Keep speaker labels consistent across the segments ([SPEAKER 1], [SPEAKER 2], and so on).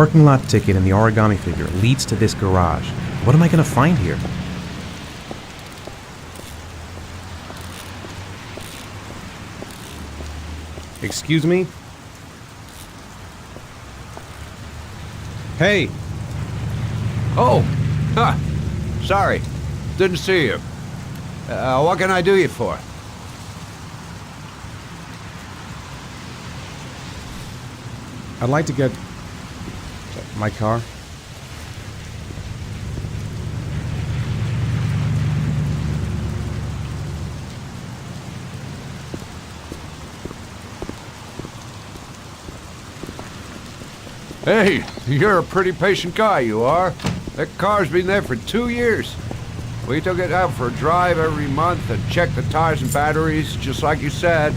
[SPEAKER 1] parking lot ticket and the origami figure leads to this garage. What am I gonna find here? Excuse me? Hey!
[SPEAKER 2] Oh! Huh. Sorry. Didn't see you. What can I do you for?
[SPEAKER 1] I'd like to get my car.
[SPEAKER 2] Hey, you're a pretty patient guy, you are. That car's been there for 2 years. We took it out for a drive every month and checked the tires and batteries, just like you said.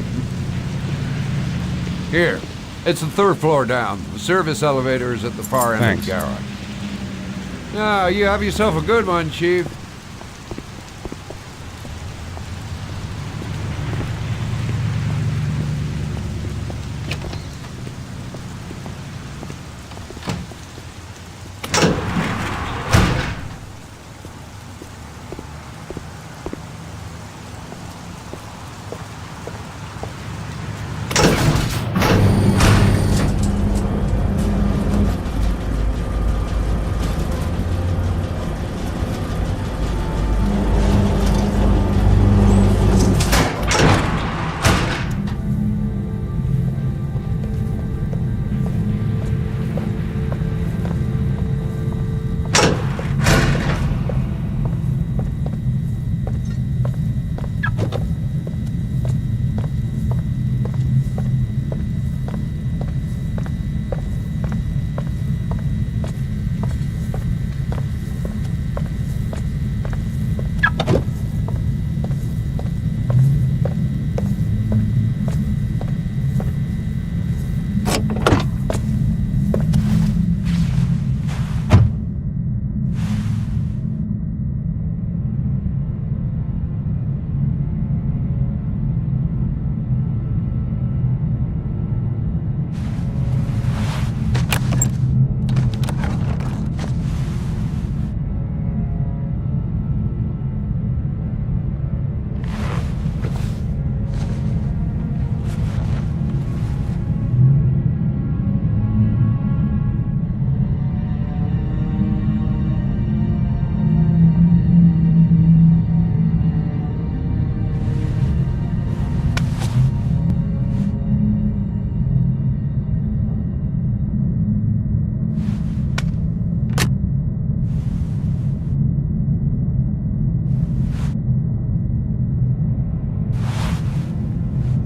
[SPEAKER 2] Here, it's the 3rd floor down. The service elevator is at the far end of the garage. Now, you have yourself a good one, Chief.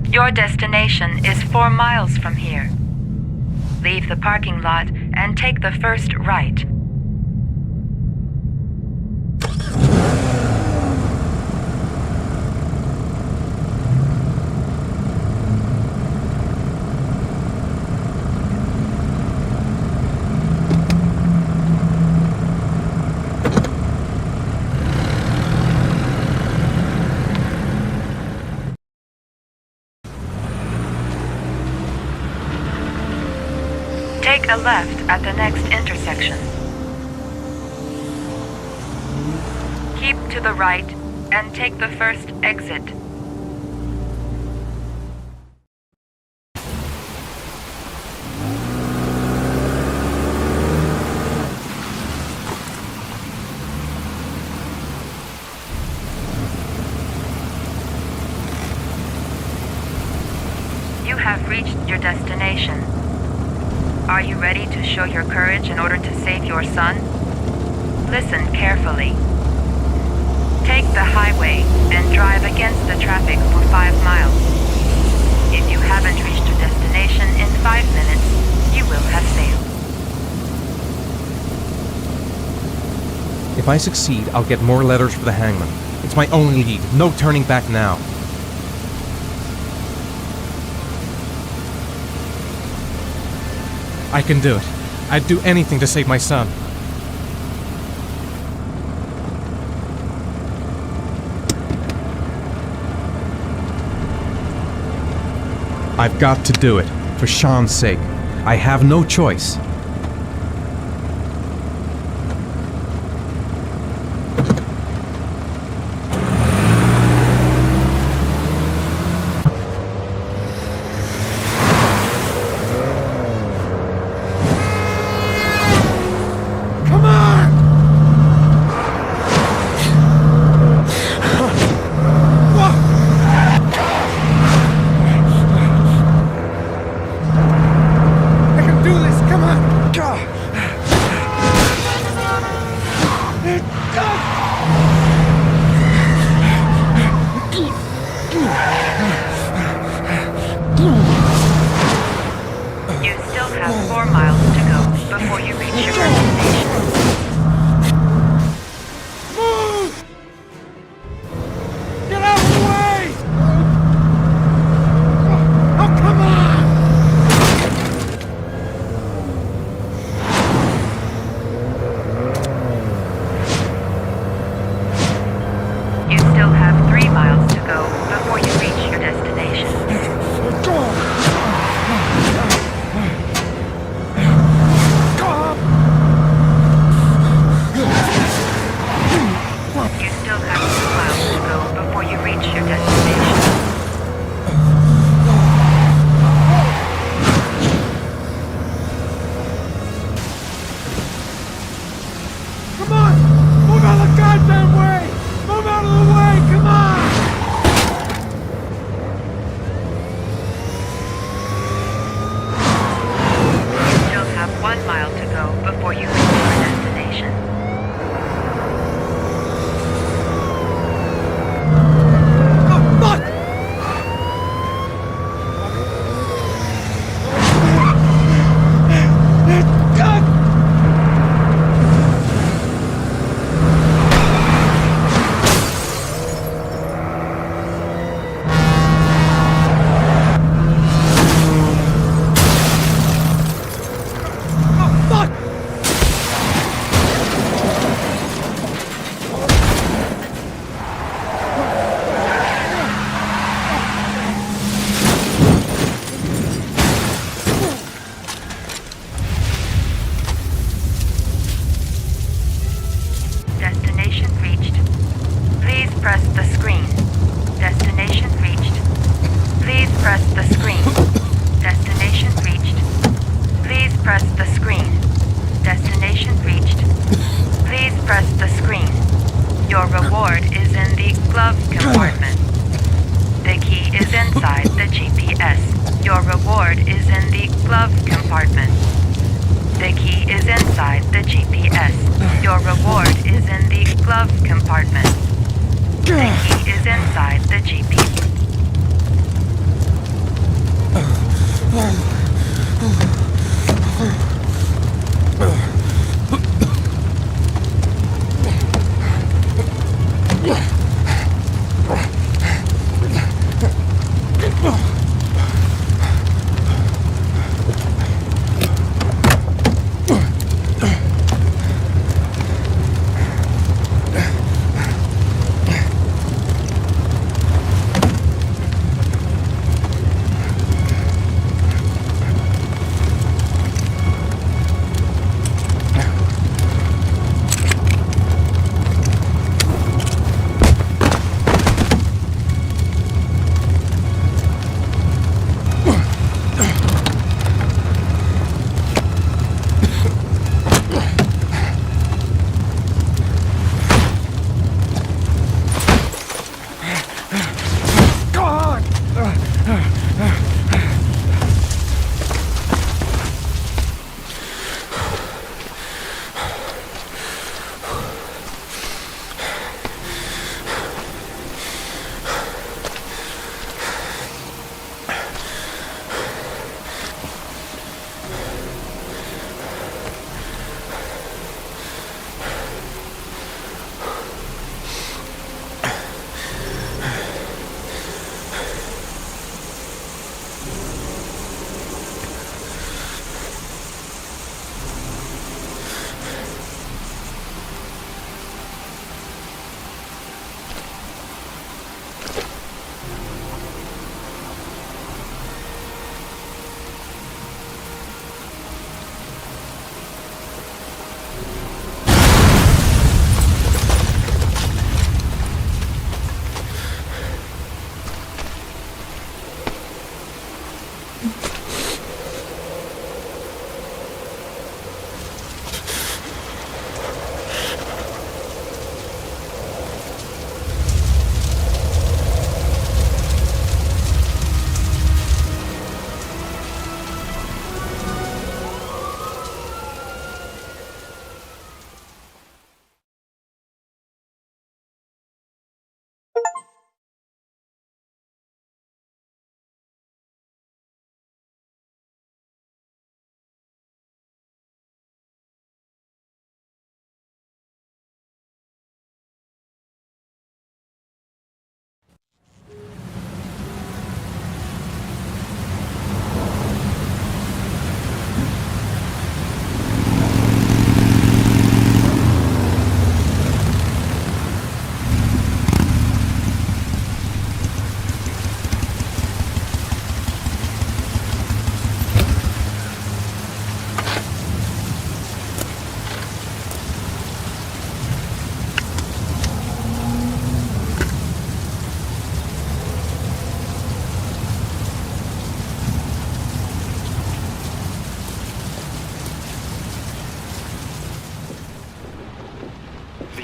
[SPEAKER 3] Your destination is 4 miles from here. Leave the parking lot and take the first right. Take a left at the next intersection. Keep to the right and take the first exit. You have reached your destination. Are you ready to show your courage in order to save your son? Listen carefully. Take the highway and drive against the traffic for 5 miles. If you haven't reached your destination in 5 minutes, you will have failed.
[SPEAKER 1] If I succeed, I'll get more letters for the hangman. It's my only lead. No turning back now. I can do it. I'd do anything to save my son. I've got to do it, for Sean's sake. I have no choice.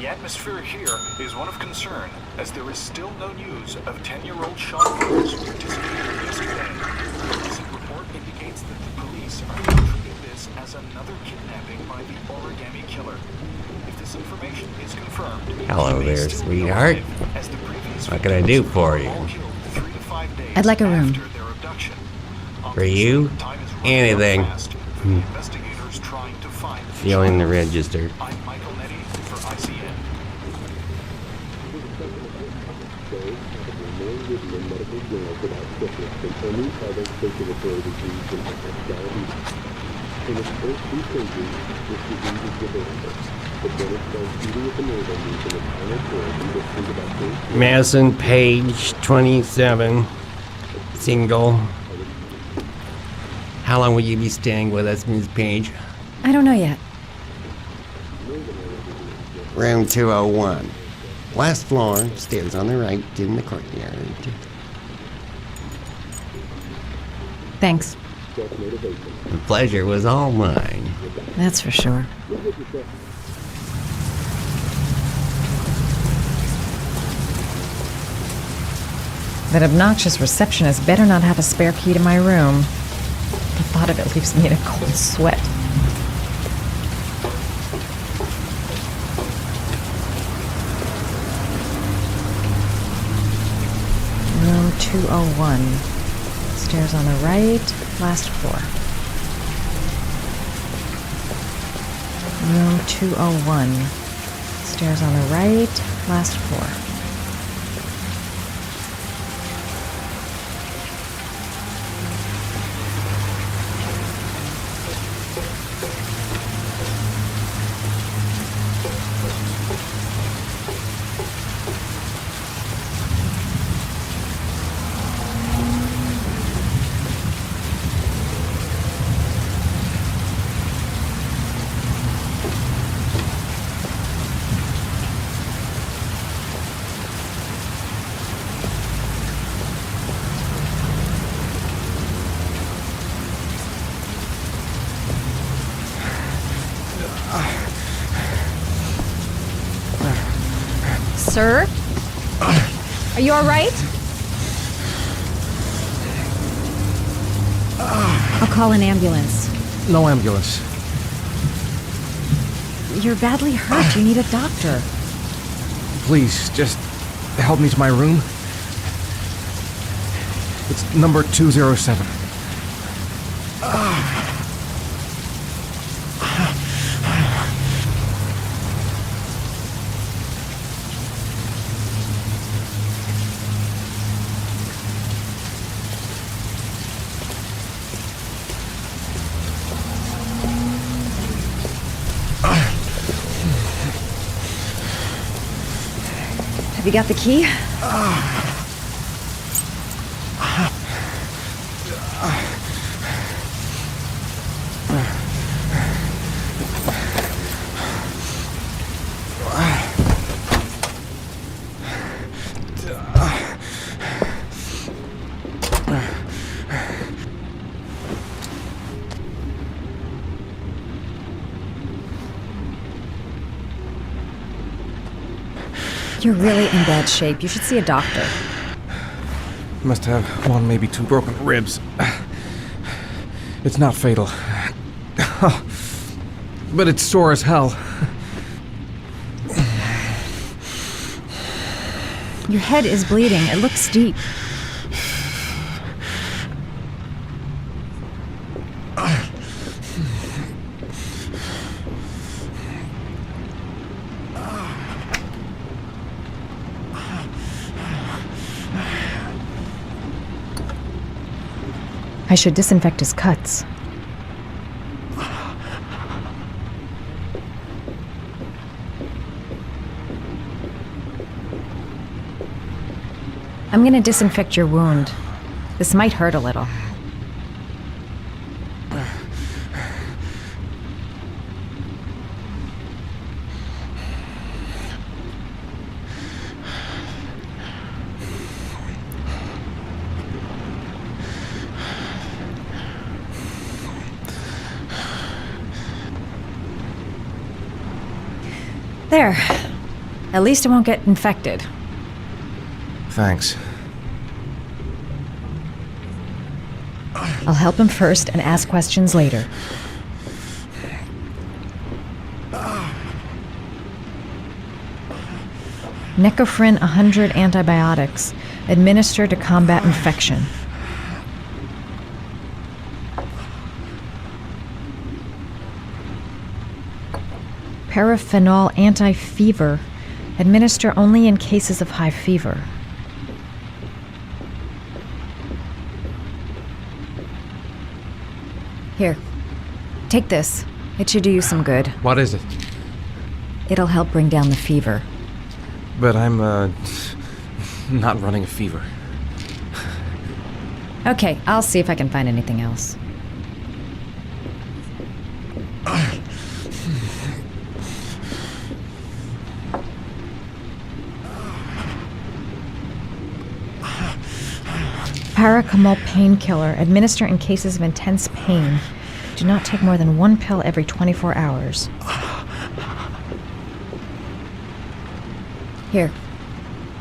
[SPEAKER 4] The atmosphere here is one of concern, as there is still no news of 10-year-old Sean Rose who participated yesterday. A recent report indicates that the police are now treating this as another kidnapping by the origami killer. If this information is confirmed,
[SPEAKER 5] Hello
[SPEAKER 4] he may
[SPEAKER 5] there,
[SPEAKER 4] still be
[SPEAKER 5] sweetheart.
[SPEAKER 4] alive, as the previous
[SPEAKER 5] What can I do
[SPEAKER 4] victims
[SPEAKER 5] for
[SPEAKER 4] were
[SPEAKER 5] you?
[SPEAKER 4] all killed 3 to 5 days
[SPEAKER 6] I'd like a room.
[SPEAKER 4] after their abduction.
[SPEAKER 5] For you?
[SPEAKER 4] Obviously, time is running out
[SPEAKER 5] Anything.
[SPEAKER 4] fast for the investigators trying to find
[SPEAKER 5] Feeling the register.
[SPEAKER 4] I'm Michael Nettie for ICN.
[SPEAKER 5] Madison Page, 27, single. How long will you be staying with us, Ms. Page?
[SPEAKER 6] I don't know yet.
[SPEAKER 5] Room 201. Last floor, stairs on the right, in the courtyard.
[SPEAKER 6] Thanks.
[SPEAKER 5] The pleasure was all mine.
[SPEAKER 6] That's for sure. That obnoxious receptionist better not have a spare key to my room. The thought of it leaves me in a cold sweat. Room 201. Stairs on the right, last floor. Room 201. Stairs on the right, last floor. Sir? Are you all right? I'll call an ambulance.
[SPEAKER 1] No ambulance.
[SPEAKER 6] You're badly hurt. You need a doctor.
[SPEAKER 1] Please, just help me to my room. It's number 207.
[SPEAKER 6] Have you got the key? You're really in bad shape. You should see a doctor.
[SPEAKER 1] Must have one, maybe two broken ribs. It's not fatal. But it's sore as hell.
[SPEAKER 6] Your head is bleeding. It looks deep. I should disinfect his cuts. I'm gonna disinfect your wound. This might hurt a little. There. At least it won't get infected.
[SPEAKER 1] Thanks.
[SPEAKER 6] I'll help him first and ask questions later. Necofrin 100 antibiotics. Administer to combat infection. Paraphenol anti-fever. Administer only in cases of high fever. Here. Take this. It should do you some good.
[SPEAKER 1] What is it?
[SPEAKER 6] It'll help bring down the fever.
[SPEAKER 1] But I'm, not running a fever.
[SPEAKER 6] Okay, I'll see if I can find anything else. Paracamol painkiller. Administer in cases of intense pain. Do not take more than 1 pill every 24 hours. Here.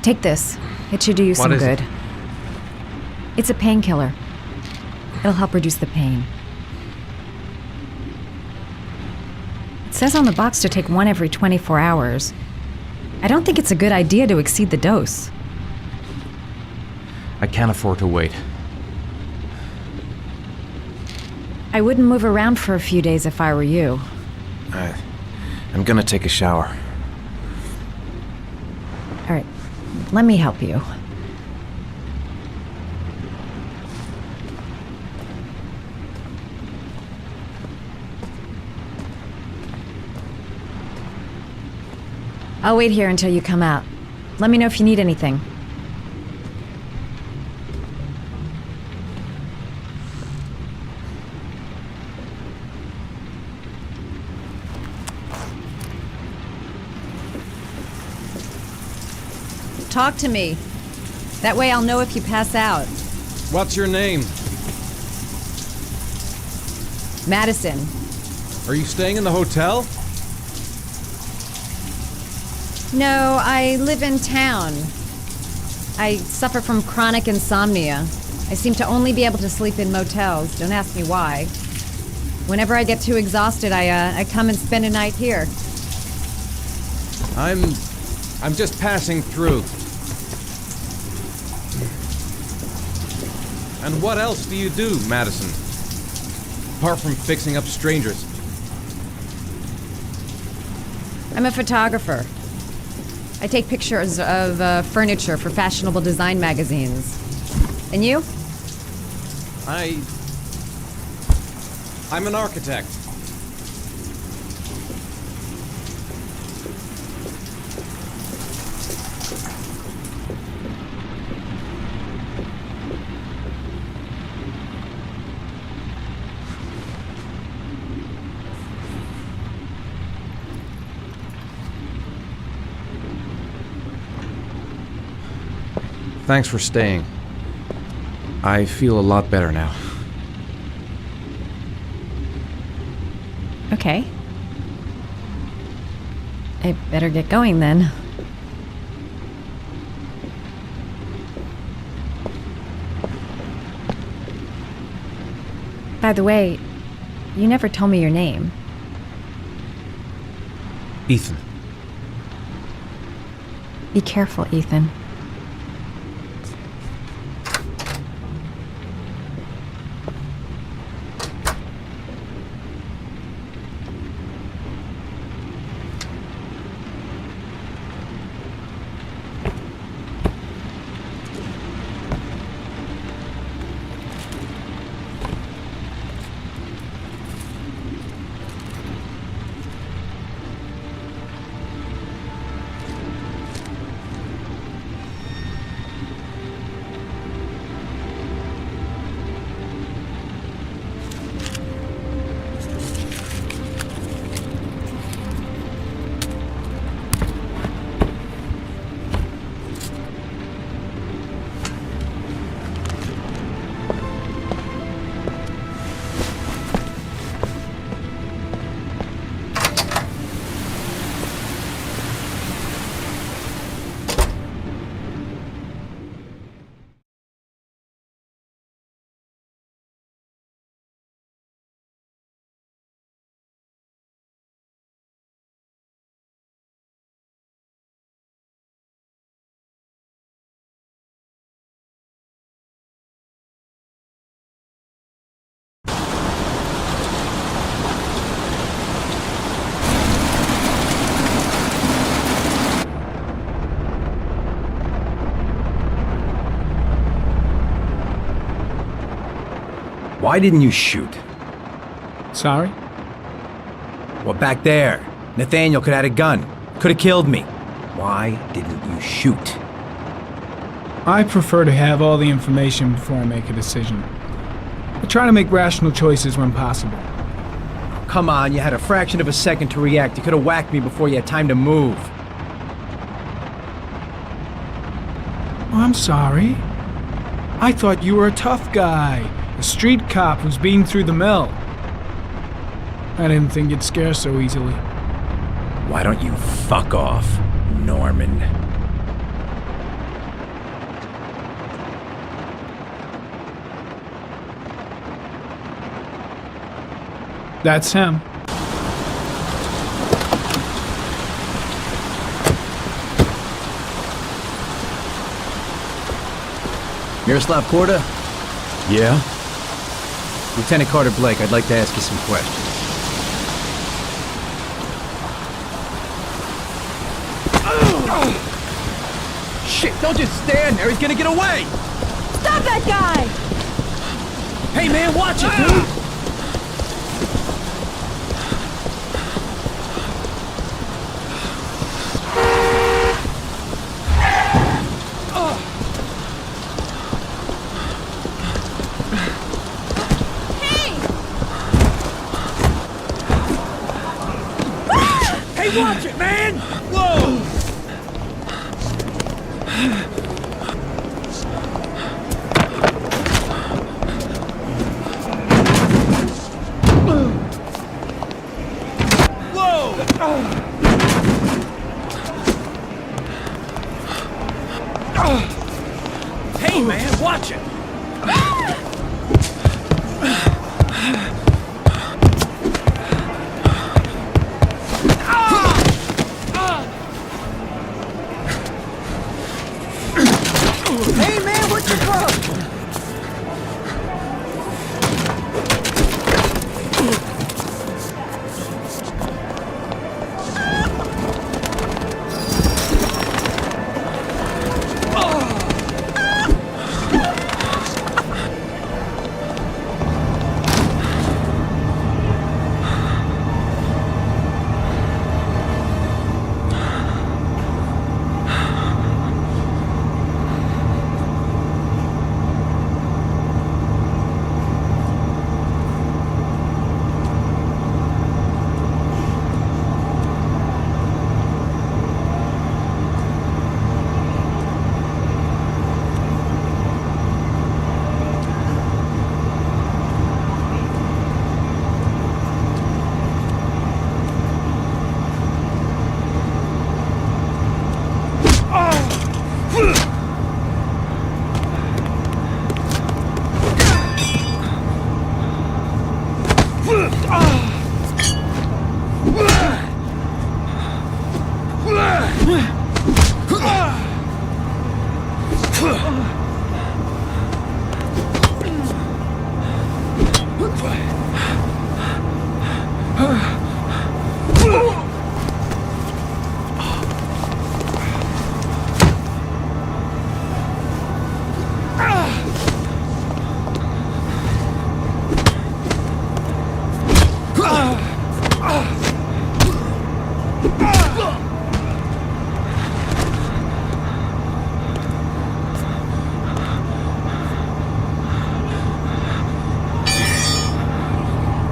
[SPEAKER 6] Take this. It should do you some
[SPEAKER 1] What is it?
[SPEAKER 6] good. It's a painkiller. It'll help reduce the pain. It says on the box to take 1 every 24 hours. I don't think it's a good idea to exceed the dose.
[SPEAKER 1] I can't afford to wait.
[SPEAKER 6] I wouldn't move around for a few days if I were you.
[SPEAKER 1] I'm gonna take a shower.
[SPEAKER 6] All right, let me help you. I'll wait here until you come out. Let me know if you need anything. Talk to me. That way I'll know if you pass out.
[SPEAKER 1] What's your name?
[SPEAKER 6] Madison.
[SPEAKER 1] Are you staying in the hotel?
[SPEAKER 6] No, I live in town. I suffer from chronic insomnia. I seem to only be able to sleep in motels. Don't ask me why. Whenever I get too exhausted, I come and spend a night here.
[SPEAKER 1] I'm just passing through. And what else do you do, Madison? Apart from fixing up strangers.
[SPEAKER 6] I'm a photographer. I take pictures of furniture for fashionable design magazines. And you?
[SPEAKER 1] I'm an architect. Thanks for staying. I feel a lot better now.
[SPEAKER 6] Okay. I better get going then. By the way, you never told me your name.
[SPEAKER 1] Ethan.
[SPEAKER 6] Be careful, Ethan.
[SPEAKER 7] Why didn't you shoot?
[SPEAKER 8] Sorry?
[SPEAKER 7] Well, back there, Nathaniel could have had a gun. Could have killed me. Why didn't you shoot?
[SPEAKER 8] I prefer to have all the information before I make a decision. I try to make rational choices when possible.
[SPEAKER 7] Come on, you had a fraction of a second to react. You could have whacked me before you had time to move.
[SPEAKER 8] Oh, I'm sorry. I thought you were a tough guy, a street cop who's been through the mill. I didn't think you'd scare so easily.
[SPEAKER 7] Why don't you fuck off, Norman?
[SPEAKER 8] That's him.
[SPEAKER 7] Miroslav Korda?
[SPEAKER 9] Yeah?
[SPEAKER 7] Lieutenant Carter Blake, I'd like to ask you some questions. Shit, don't just stand there, he's gonna get away!
[SPEAKER 10] Stop that guy!
[SPEAKER 7] Hey man, watch it, dude! Watch it, man! Whoa! Hey, man, watch it!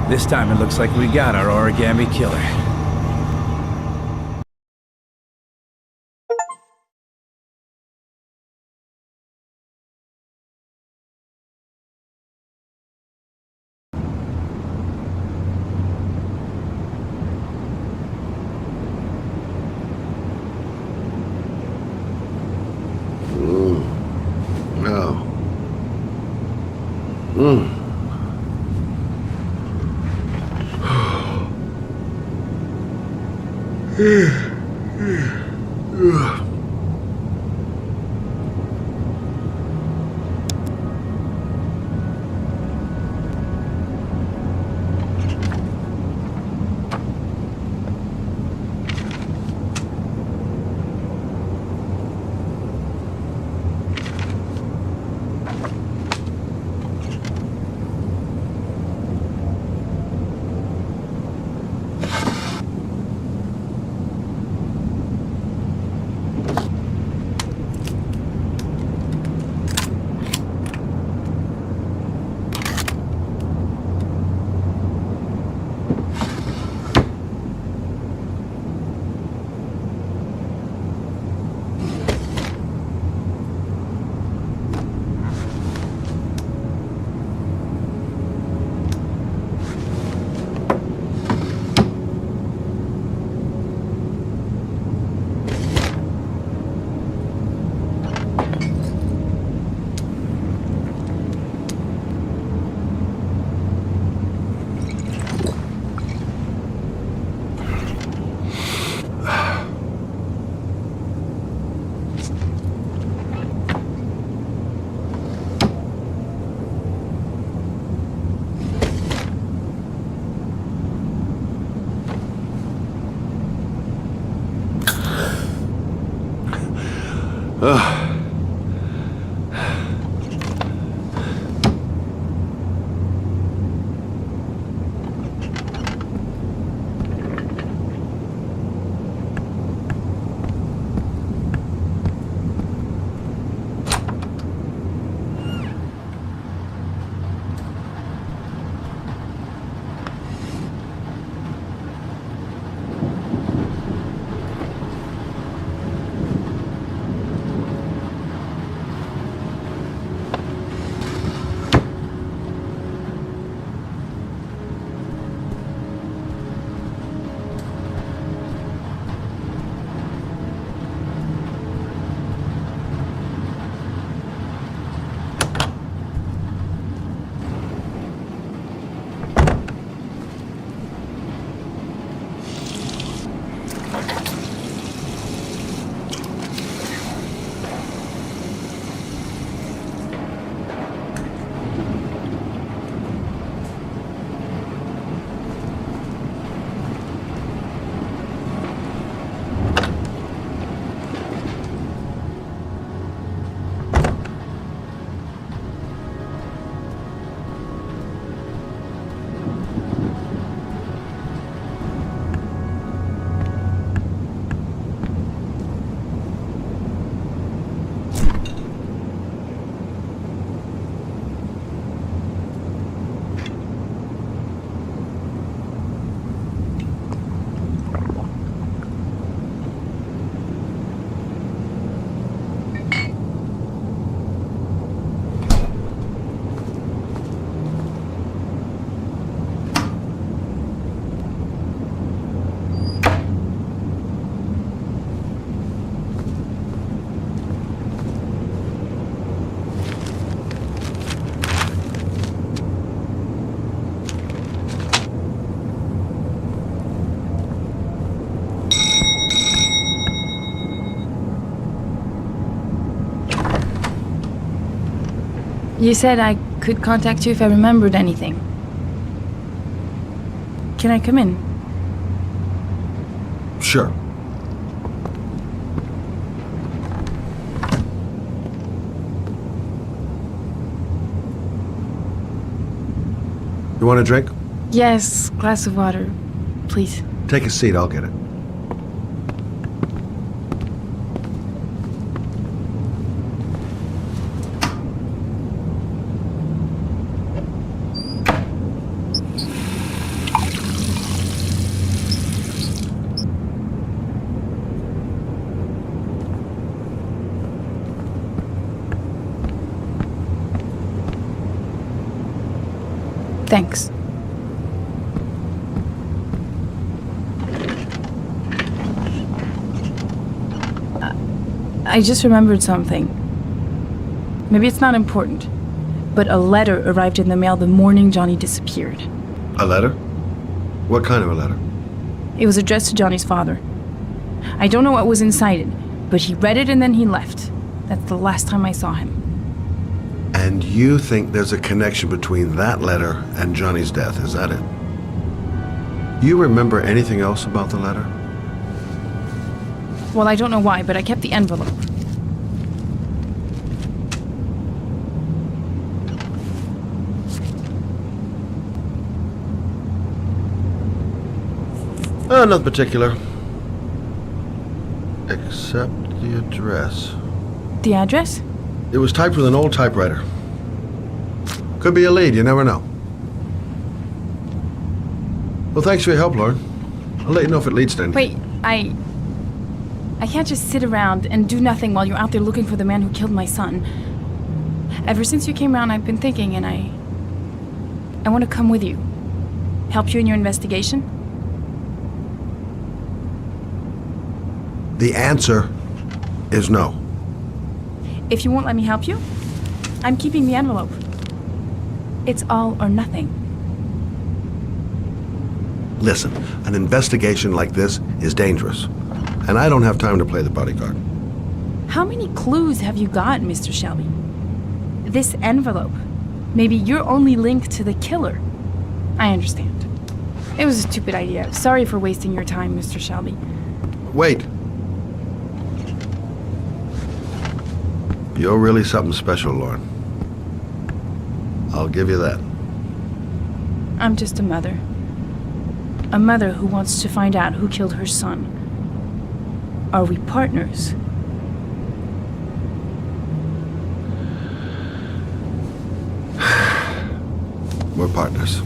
[SPEAKER 7] This time it looks like we got our origami killer.
[SPEAKER 5] No.
[SPEAKER 10] You said I could contact you if I remembered anything. Can I come in?
[SPEAKER 9] Sure. You want a drink?
[SPEAKER 10] Yes, glass of water, please.
[SPEAKER 9] Take a seat, I'll get it.
[SPEAKER 10] Thanks. I just remembered something. Maybe it's not important, but a letter arrived in the mail the morning Johnny disappeared.
[SPEAKER 9] A letter? What kind of a letter?
[SPEAKER 10] It was addressed to Johnny's father. I don't know what was inside it, but he read it and then he left. That's the last time I saw him.
[SPEAKER 9] And you think there's a connection between that letter and Johnny's death, is that it? You remember anything else about the letter?
[SPEAKER 10] Well, I don't know why, but I kept the envelope.
[SPEAKER 9] Nothing particular. Except the address.
[SPEAKER 10] The address?
[SPEAKER 9] It was typed with an old typewriter. Could be a lead, you never know. Well, thanks for your help, Lauren. I'll let you know if it leads to anything.
[SPEAKER 10] Wait, I can't just sit around and do nothing while you're out there looking for the man who killed my son. Ever since you came around, I've been thinking, and I want to come with you. Help you in your investigation?
[SPEAKER 9] The answer is no.
[SPEAKER 10] If you won't let me help you, I'm keeping the envelope. It's all or nothing.
[SPEAKER 9] Listen, an investigation like this is dangerous, and I don't have time to play the bodyguard.
[SPEAKER 10] How many clues have you got, Mr. Shelby? This envelope. Maybe your only link to the killer. I understand. It was a stupid idea. Sorry for wasting your time, Mr. Shelby.
[SPEAKER 9] Wait. You're really something special, Lauren. I'll give you that.
[SPEAKER 10] I'm just a mother. A mother who wants to find out who killed her son. Are we partners?
[SPEAKER 9] We're partners.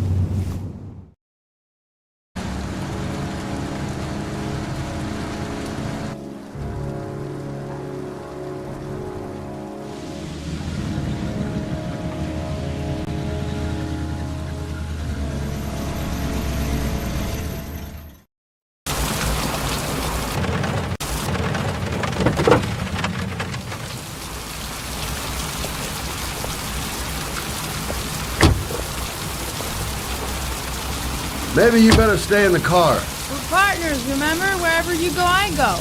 [SPEAKER 9] Maybe you better stay in the car.
[SPEAKER 10] We're partners, remember? Wherever you go, I go.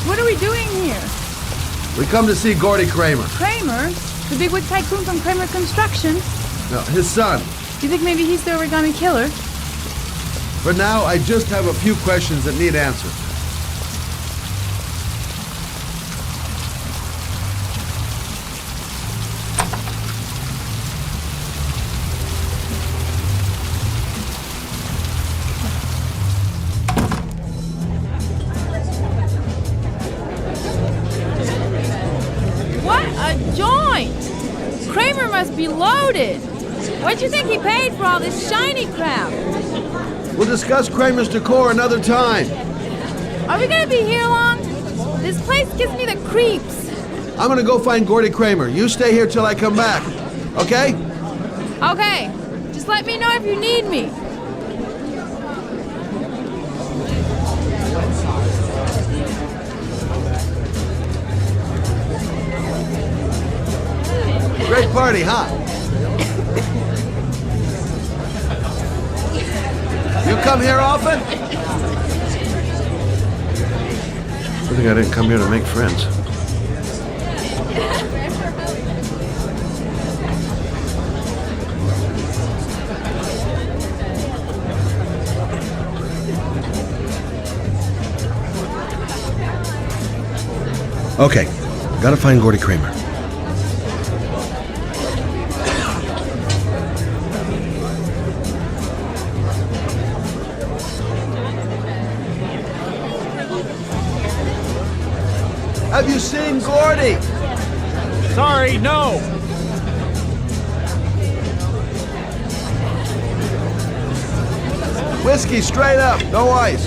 [SPEAKER 10] What are we doing here?
[SPEAKER 9] We come to see Gordy Kramer.
[SPEAKER 10] Kramer? The bigwig tycoon from Kramer Construction?
[SPEAKER 9] No, his son.
[SPEAKER 10] You think maybe he's the origami killer?
[SPEAKER 9] For now, I just have a few questions that need answered.
[SPEAKER 10] What a joint! Kramer must be loaded. What'd you think he paid for all this shiny crap?
[SPEAKER 9] We'll discuss Kramer's decor another time.
[SPEAKER 10] Are we gonna be here long? This place gives me the creeps.
[SPEAKER 9] I'm gonna go find Gordy Kramer. You stay here till I come back. Okay?
[SPEAKER 10] Okay, just let me know if you need me.
[SPEAKER 9] Great party, huh? You come here often? I think I didn't come here to make friends. Okay, gotta find Gordy Kramer. Have you seen Gordy?
[SPEAKER 1] Sorry, no!
[SPEAKER 9] Whiskey straight up, no ice.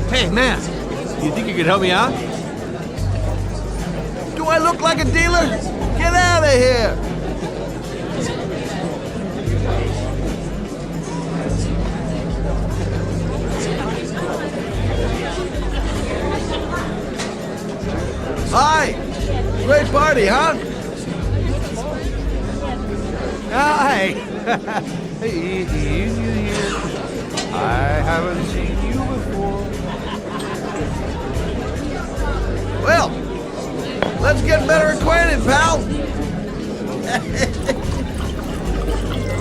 [SPEAKER 11] Hey, man, you think you could help me out?
[SPEAKER 9] Do I look like a dealer? Get out of here! Hi! Great party, huh?
[SPEAKER 2] Hi! Hey, you here? I haven't seen you before.
[SPEAKER 9] Well, let's get better acquainted, pal.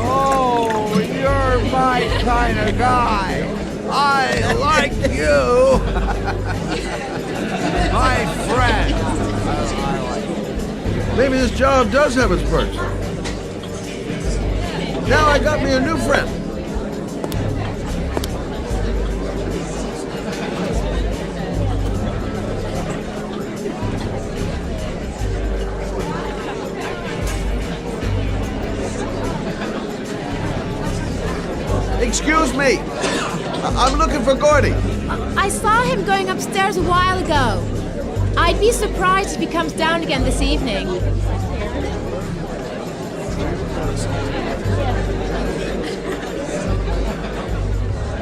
[SPEAKER 2] Oh, you're my kind of guy. I like you. My friend.
[SPEAKER 9] Maybe this job does have its perks. Now I got me a new friend. Excuse me. I'm looking for Gordy.
[SPEAKER 12] I saw him going upstairs a while ago. I'd be surprised if he comes down again this evening.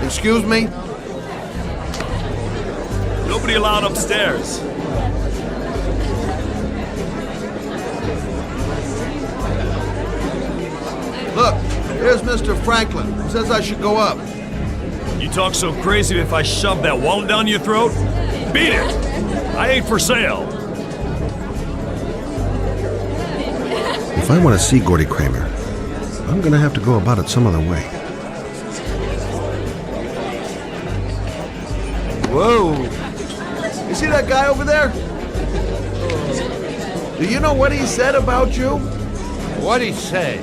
[SPEAKER 9] Excuse me?
[SPEAKER 11] Nobody allowed upstairs.
[SPEAKER 9] Look, here's Mr. Franklin. Says I should go up.
[SPEAKER 11] You talk so crazy if I shove that wallet down your throat? Beat it! I ain't for sale.
[SPEAKER 9] If I want to see Gordy Kramer, I'm gonna have to go about it some other way. Whoa! You see that guy over there? Do you know what he said about you?
[SPEAKER 2] What'd he say?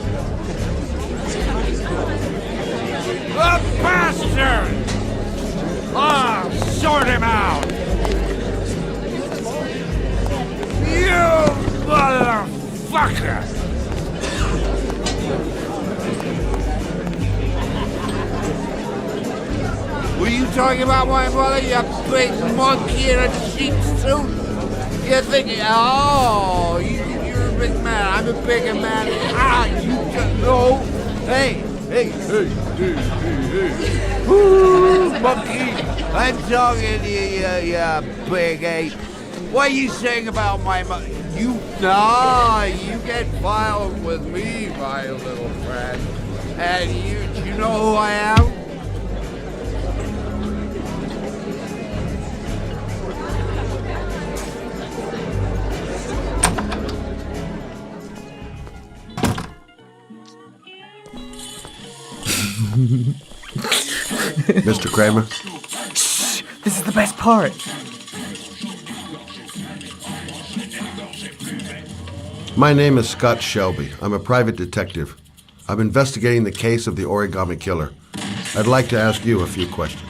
[SPEAKER 2] The bastard! Ah, sort him out! You motherfucker! Were you talking about my brother, you big monkey in a sheep suit? You're thinking, oh, you're a big man, I'm a bigger man. Ah, you just know. Hey. Ooh, monkey, I'm talking to you big ape. What are you saying about my mother? You get filed with me, my little friend. And you know who I am?
[SPEAKER 9] Mr. Kramer?
[SPEAKER 7] This is the best part.
[SPEAKER 9] My name is Scott Shelby. I'm a private detective. I'm investigating the case of the Origami Killer. I'd like to ask you a few questions.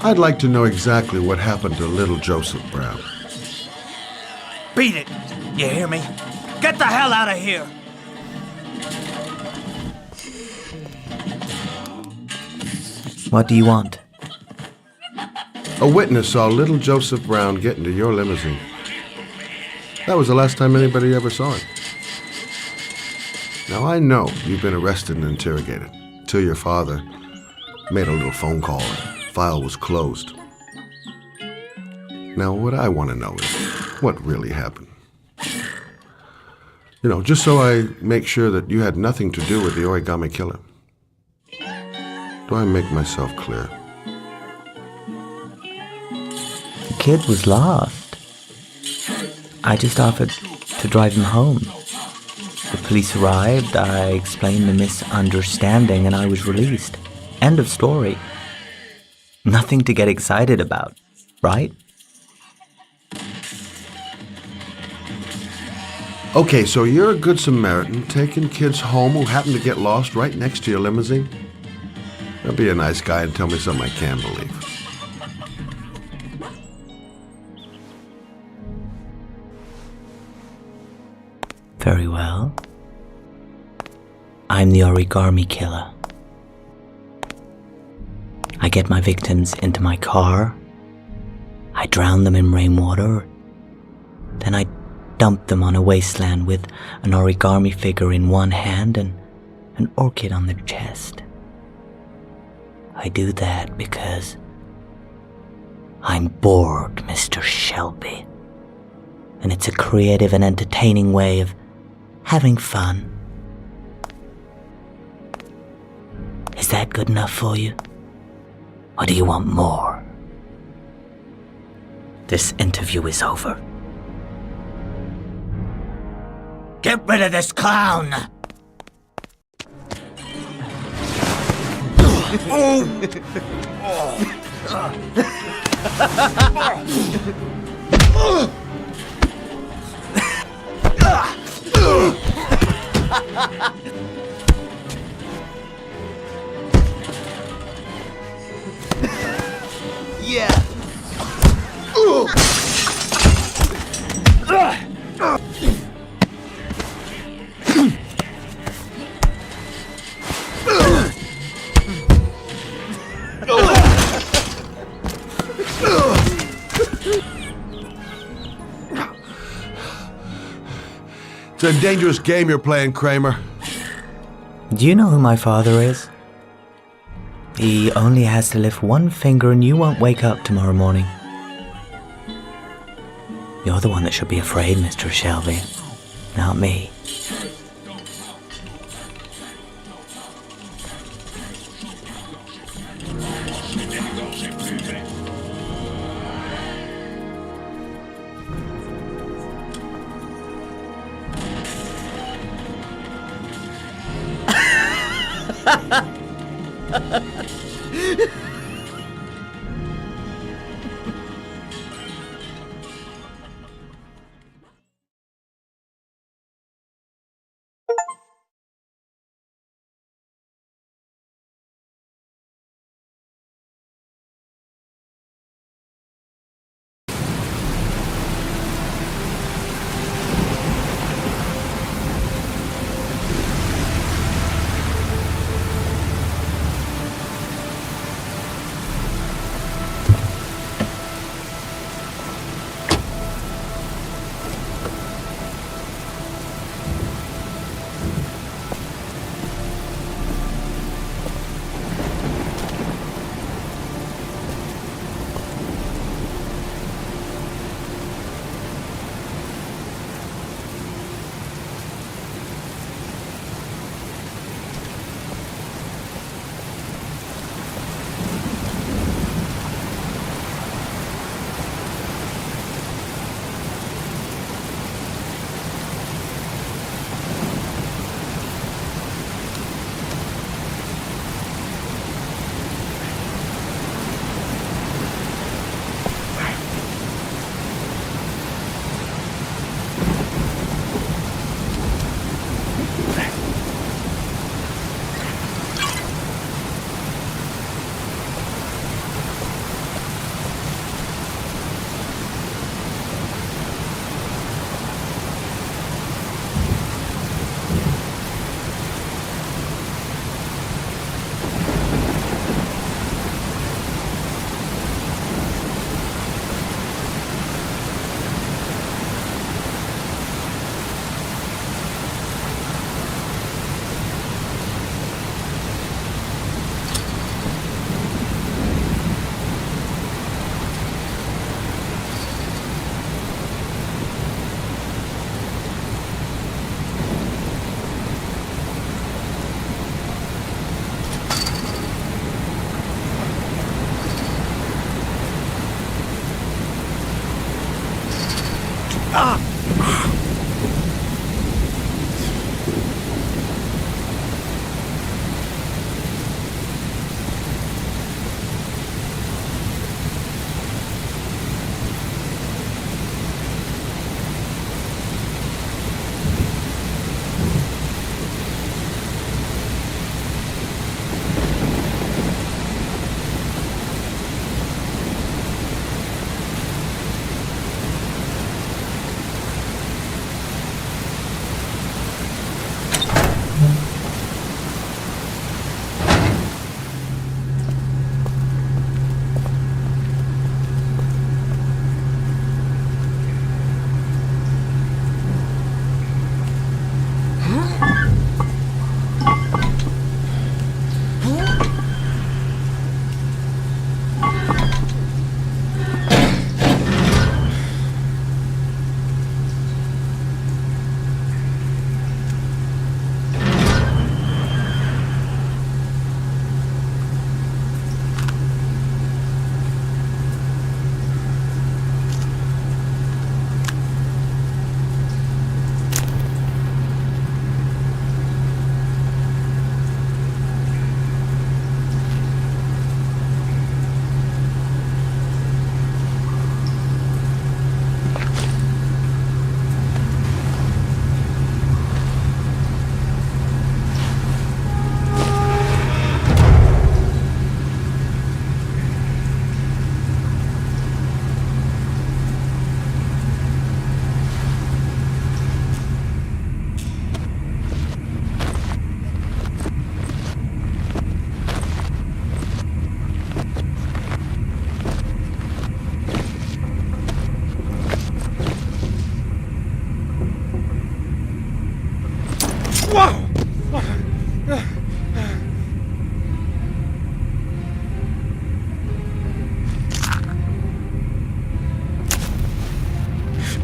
[SPEAKER 9] I'd like to know exactly what happened to little Joseph Brown.
[SPEAKER 7] Beat it! You hear me? Get the hell out of here! What do you want?
[SPEAKER 9] A witness saw little Joseph Brown get into your limousine. That was the last time anybody ever saw him. Now, I know you've been arrested and interrogated till your father made a little phone call and the file was closed. Now, what I want to know is what really happened. You know, just so I make sure that you had nothing to do with the Origami Killer. Do I make myself clear?
[SPEAKER 13] The kid was lost. I just offered to drive him home. The police arrived, I explained the misunderstanding, and I was released. End of story. Nothing to get excited about, right?
[SPEAKER 9] Okay, so you're a good Samaritan taking kids home who happen to get lost right next to your limousine? Now be a nice guy and tell me something I can believe.
[SPEAKER 13] Very well. I'm the Origami Killer. I get my victims into my car. I drown them in rainwater. Then I dump them on a wasteland with an origami figure in one hand and an orchid on their chest. I do that because I'm bored, Mr. Shelby. And it's a creative and entertaining way of having fun. Is that good enough for you? Or do you want more? This interview is over. Get rid of this clown!
[SPEAKER 7] Yeah.
[SPEAKER 9] It's a dangerous game you're playing, Kramer.
[SPEAKER 13] Do you know who my father is? He only has to lift one finger and you won't wake up tomorrow morning. You're the one that should be afraid, Mr. Shelby, not me.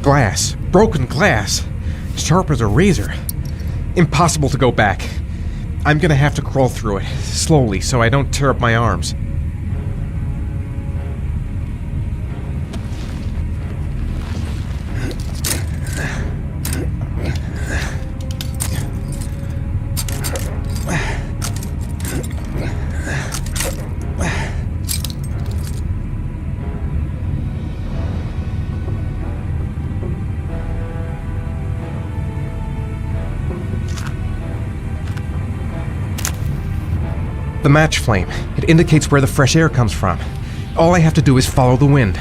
[SPEAKER 1] Glass. Broken glass. Sharp as a razor. Impossible to go back. I'm gonna have to crawl through it, slowly, so I don't tear up my arms. The match flame. It indicates where the fresh air comes from. All I have to do is follow the wind.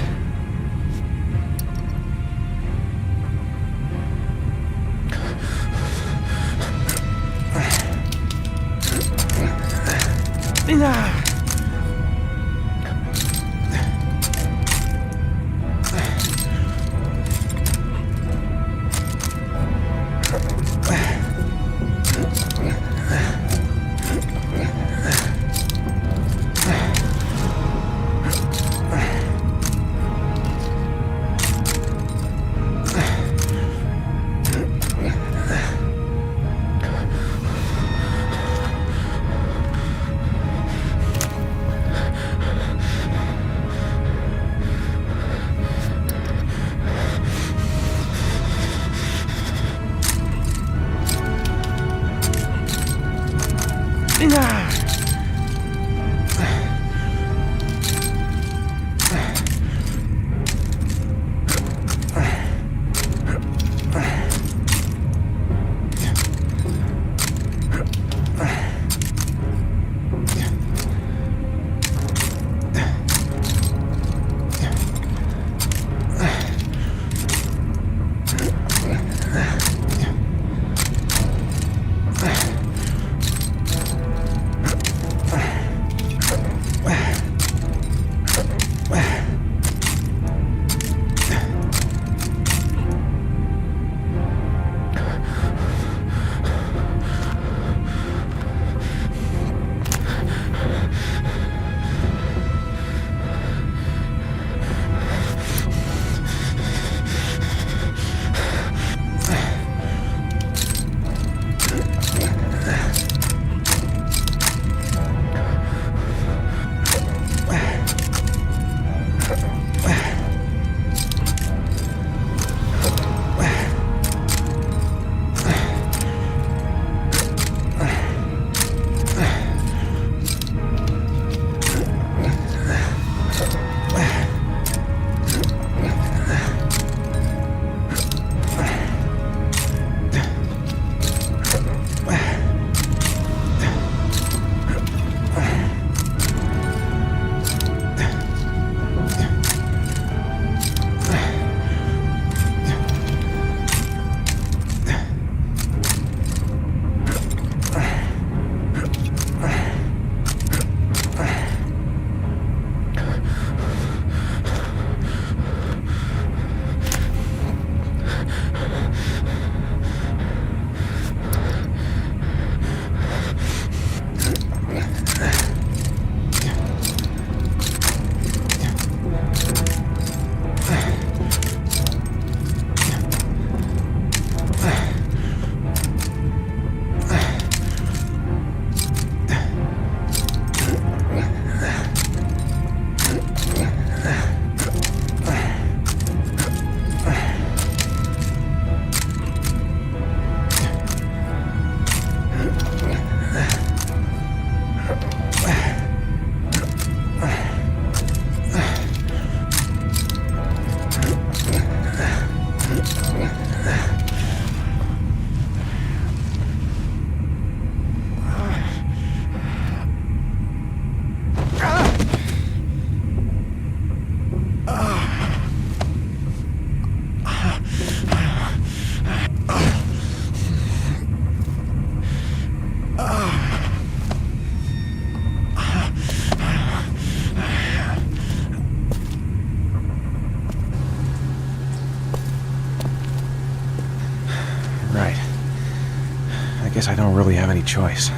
[SPEAKER 1] Guess I don't really have any choice.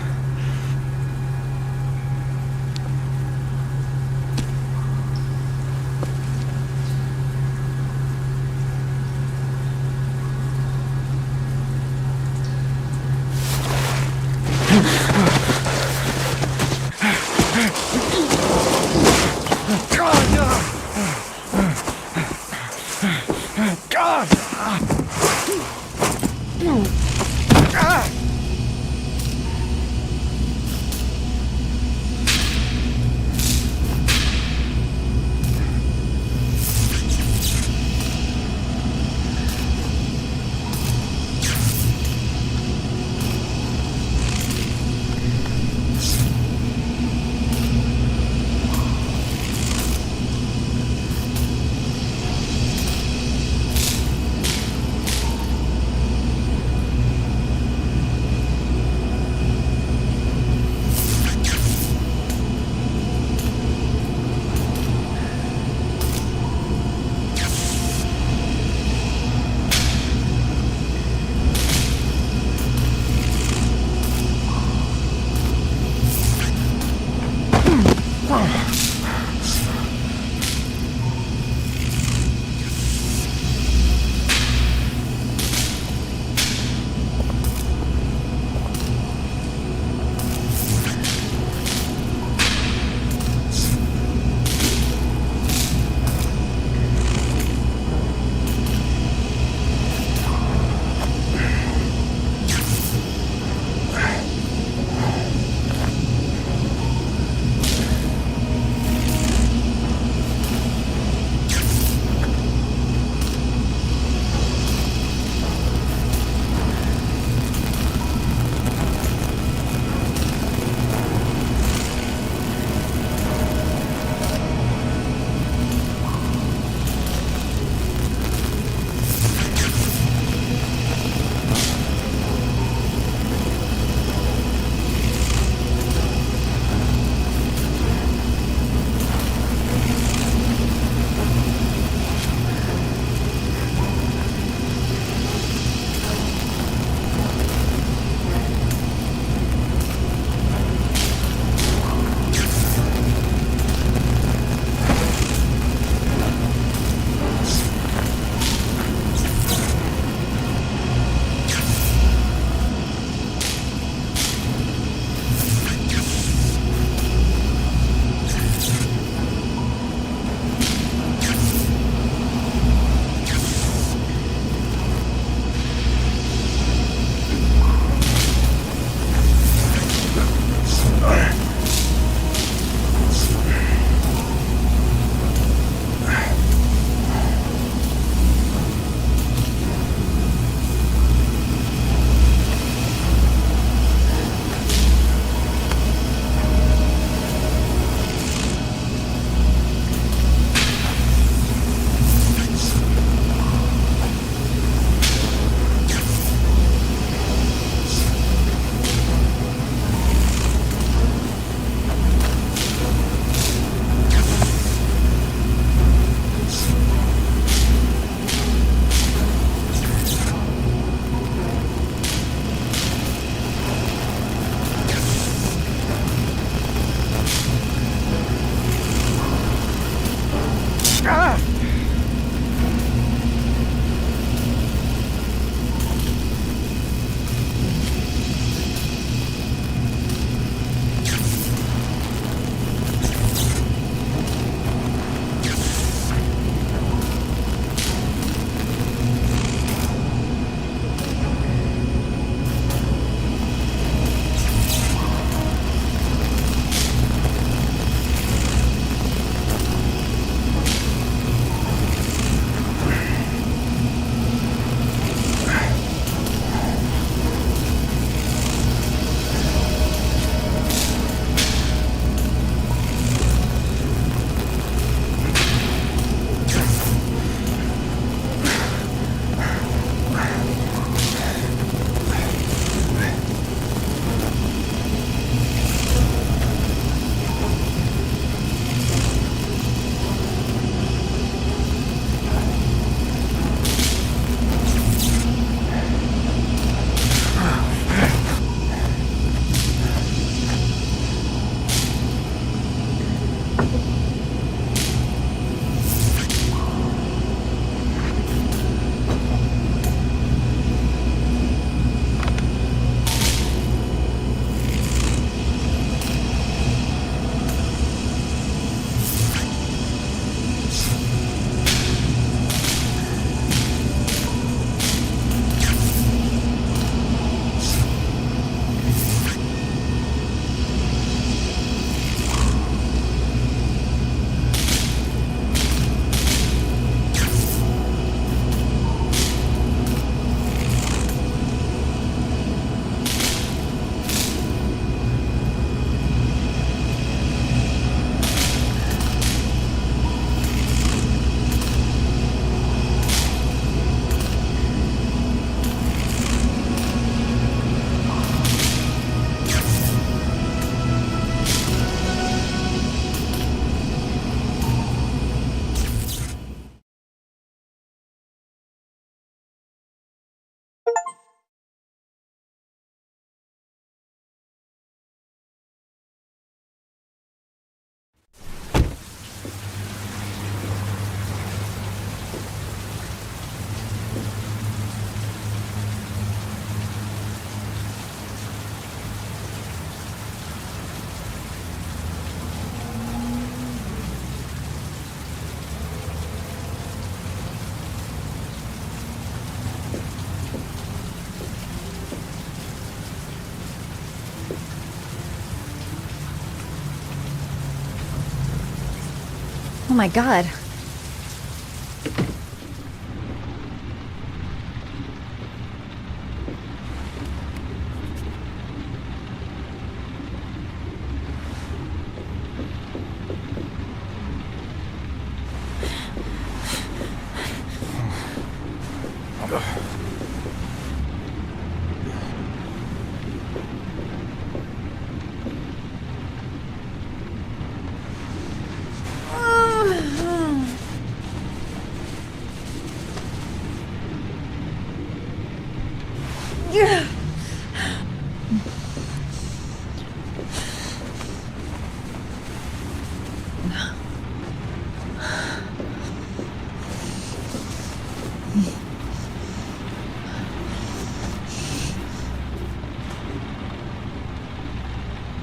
[SPEAKER 6] my god.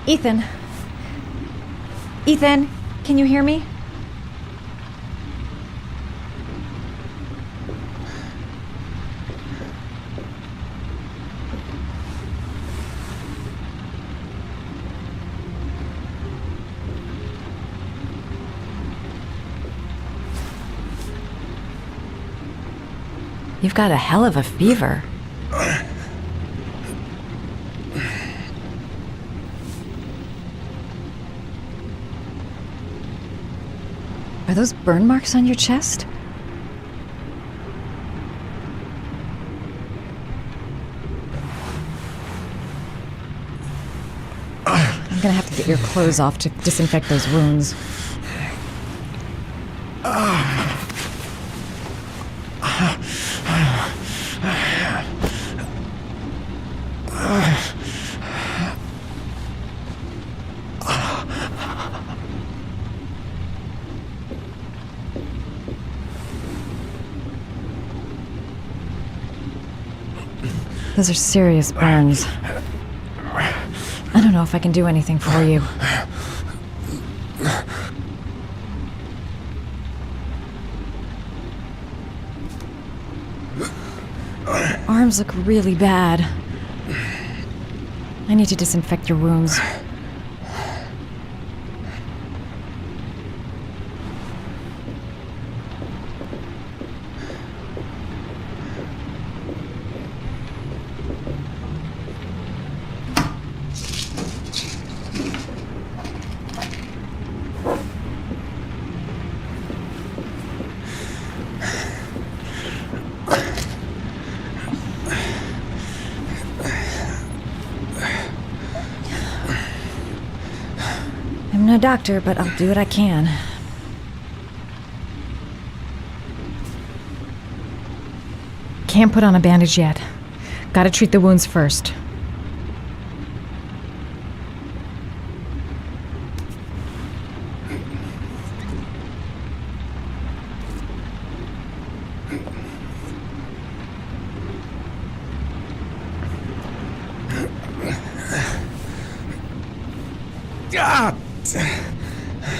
[SPEAKER 6] Ethan. Ethan, can you hear me? You've got a hell of a fever. Are those burn marks on your chest? I'm gonna have to get your clothes off to disinfect those wounds. Those are serious burns. I don't know if I can do anything for you. Arms look really bad. I need to disinfect your wounds. I'm no doctor, but I'll do what I can. Can't put on a bandage yet. Gotta treat the wounds first.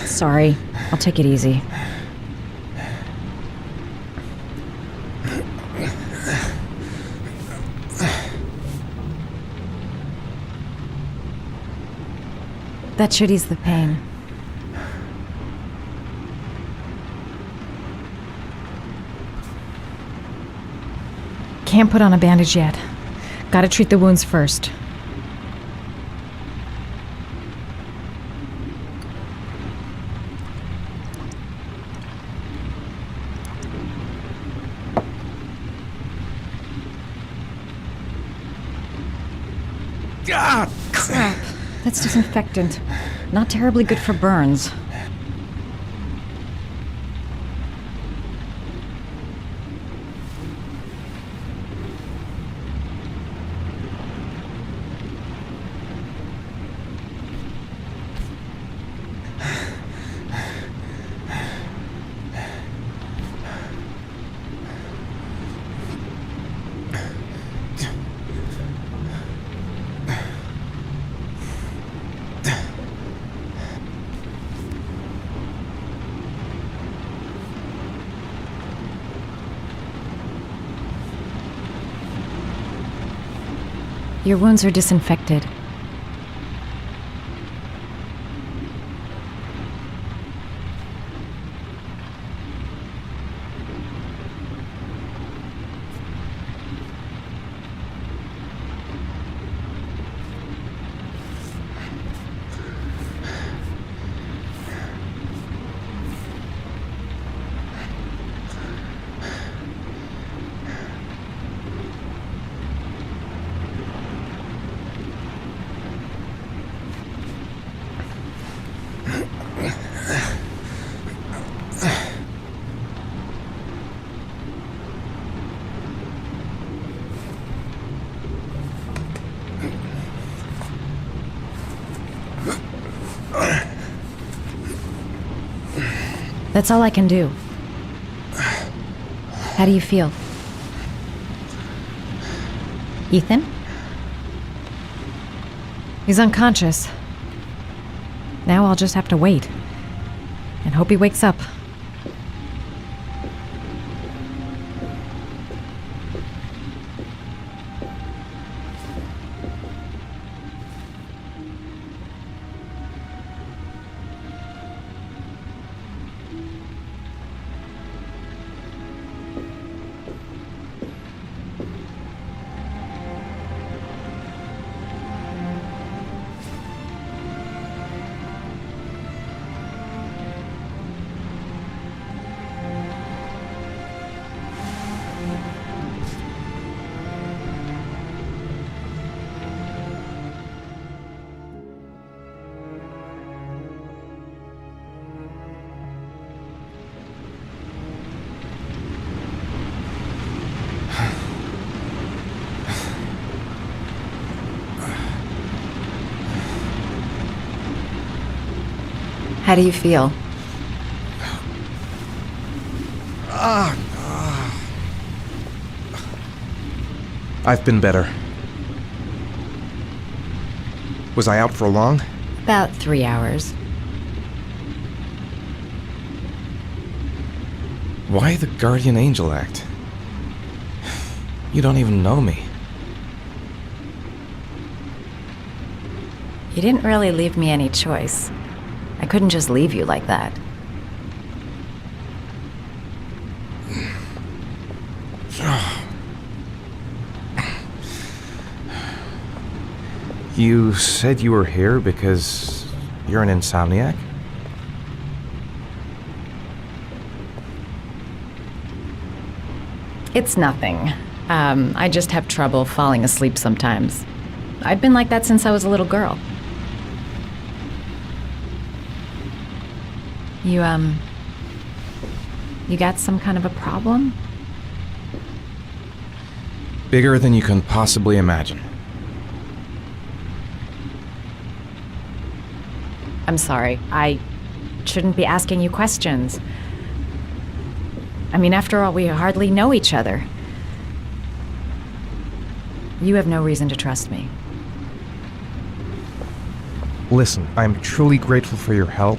[SPEAKER 6] Sorry, I'll take it easy. That should ease the pain. Can't put on a bandage yet. Gotta treat the wounds first. Crap. That's disinfectant. Not terribly good for burns. Your wounds are disinfected. That's all I can do. How do you feel? Ethan? He's unconscious. Now I'll just have to wait. And hope he wakes up. How do you feel?
[SPEAKER 1] I've been better. Was I out for long?
[SPEAKER 6] About 3 hours.
[SPEAKER 1] Why the guardian angel act? You don't even know me.
[SPEAKER 6] You didn't really leave me any choice. I couldn't just leave you like that.
[SPEAKER 1] You said you were here because you're an insomniac?
[SPEAKER 6] It's nothing. I just have trouble falling asleep sometimes. I've been like that since I was a little girl. You got some kind of a problem?
[SPEAKER 1] Bigger than you can possibly imagine.
[SPEAKER 6] I'm sorry. I shouldn't be asking you questions. I mean, after all, we hardly know each other. You have no reason to trust me.
[SPEAKER 1] Listen, I'm truly grateful for your help,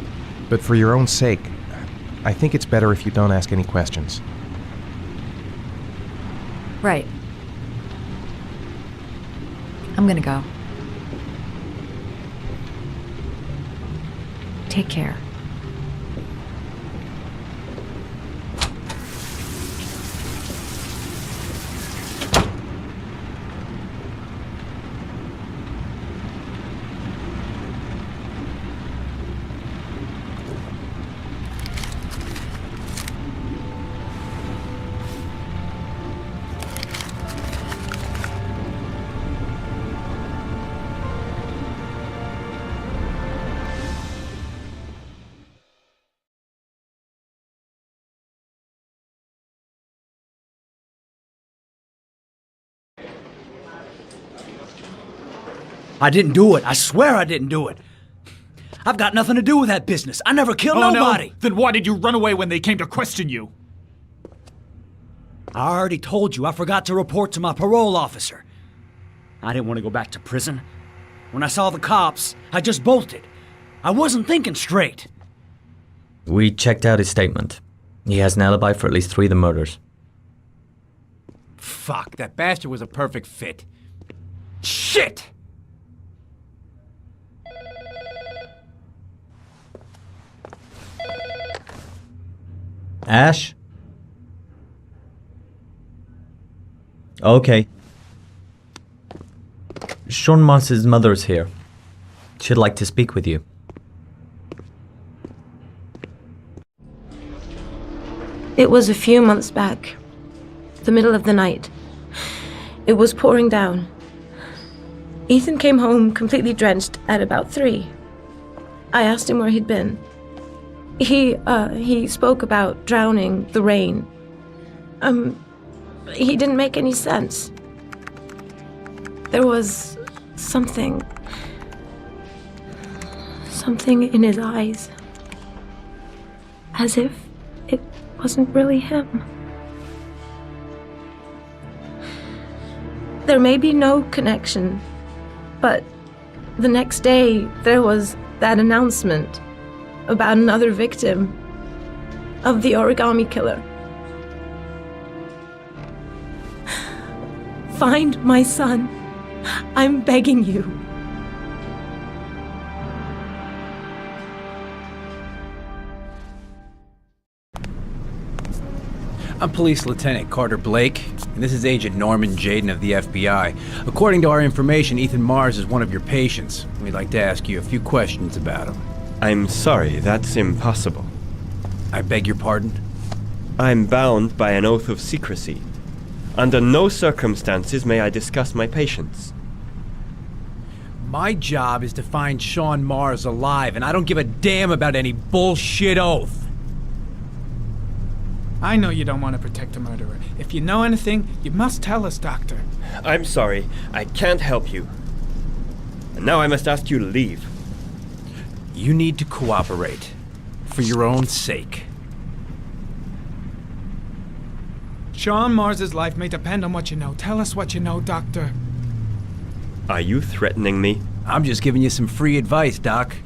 [SPEAKER 1] but for your own sake, I think it's better if you don't ask any questions.
[SPEAKER 6] Right. I'm gonna go. Take care.
[SPEAKER 14] I didn't do it. I swear I didn't do it. I've got nothing to do with that business. I never killed nobody.
[SPEAKER 15] No? Then why did you run away when they came to question you?
[SPEAKER 14] I already told you I forgot to report to my parole officer. I didn't want to go back to prison. When I saw the cops, I just bolted. I wasn't thinking straight.
[SPEAKER 13] We checked out his statement. He has an alibi for at least 3 of the murders.
[SPEAKER 15] Fuck, that bastard was a perfect fit.
[SPEAKER 14] Shit!
[SPEAKER 13] Ash? Okay. Sean Moss's mother is here. She'd like to speak with you.
[SPEAKER 16] It was a few months back. The middle of the night. It was pouring down. Ethan came home completely drenched at about 3. I asked him where he'd been. He spoke about drowning, the rain. He didn't make any sense. There was something in his eyes. As if it wasn't really him. There may be no connection, but the next day there was that announcement about another victim of the origami killer. Find my son. I'm begging you.
[SPEAKER 7] I'm Police Lieutenant Carter Blake, and this is Agent Norman Jaden of the FBI. According to our information, Ethan Mars is one of your patients. We'd like to ask you a few questions about him.
[SPEAKER 17] I'm sorry, that's impossible.
[SPEAKER 7] I beg your pardon?
[SPEAKER 17] I'm bound by an oath of secrecy. Under no circumstances may I discuss my patients.
[SPEAKER 7] My job is to find Sean Mars alive, and I don't give a damn about any bullshit oath.
[SPEAKER 8] I know you don't want to protect a murderer. If you know anything, you must tell us, Doctor.
[SPEAKER 17] I'm sorry, I can't help you. And now I must ask you to leave.
[SPEAKER 7] You need to cooperate. For your own sake.
[SPEAKER 8] Sean Mars's life may depend on what you know. Tell us what you know, Doctor.
[SPEAKER 17] Are you threatening me?
[SPEAKER 7] I'm just giving you some free advice, Doc.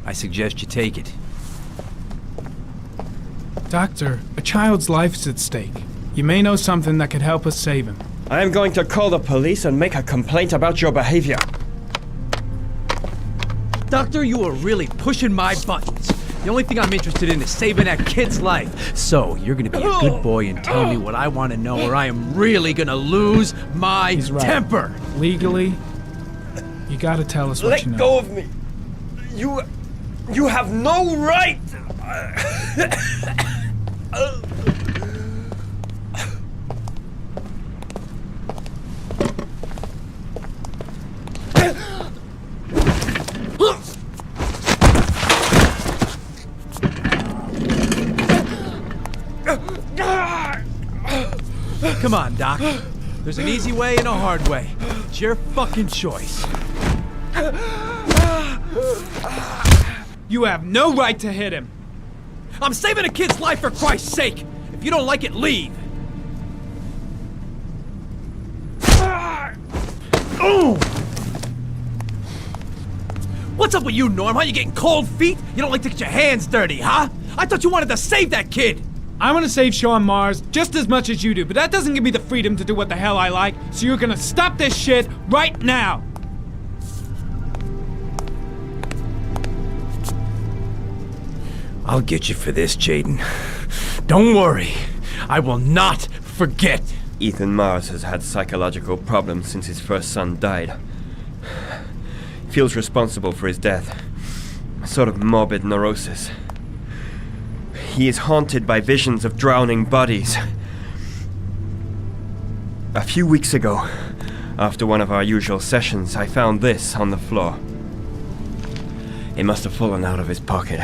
[SPEAKER 7] I suggest you take it.
[SPEAKER 8] Doctor, a child's life's at stake. You may know something that could help us save him.
[SPEAKER 17] I am going to call the police and make a complaint about your behavior.
[SPEAKER 7] Doctor, you are really pushing my buttons. The only thing I'm interested in is saving that kid's life. So, you're gonna be a good boy and tell me what I want to know, or I am really gonna lose my temper.
[SPEAKER 8] Legally, you gotta tell us what you know.
[SPEAKER 17] Let go of me. You have no right.
[SPEAKER 7] Come on, Doc. There's an easy way and a hard way. It's your fucking choice.
[SPEAKER 8] You have no right to hit him.
[SPEAKER 7] I'm saving a kid's life for Christ's sake. If you don't like it, leave. What's up with you, Norm? How you getting cold feet? You don't like to get your hands dirty, huh? I thought you wanted to save that kid.
[SPEAKER 8] I want to save Sean Mars just as much as you do, but that doesn't give me the freedom to do what the hell I like, so you're gonna stop this shit right now!
[SPEAKER 7] I'll get you for this, Jaden. Don't worry. I will not forget.
[SPEAKER 17] Ethan Mars has had psychological problems since his first son died. He feels responsible for his death. A sort of morbid neurosis. He is haunted by visions of drowning bodies. A few weeks ago, after one of our usual sessions, I found this on the floor. It must have fallen out of his pocket.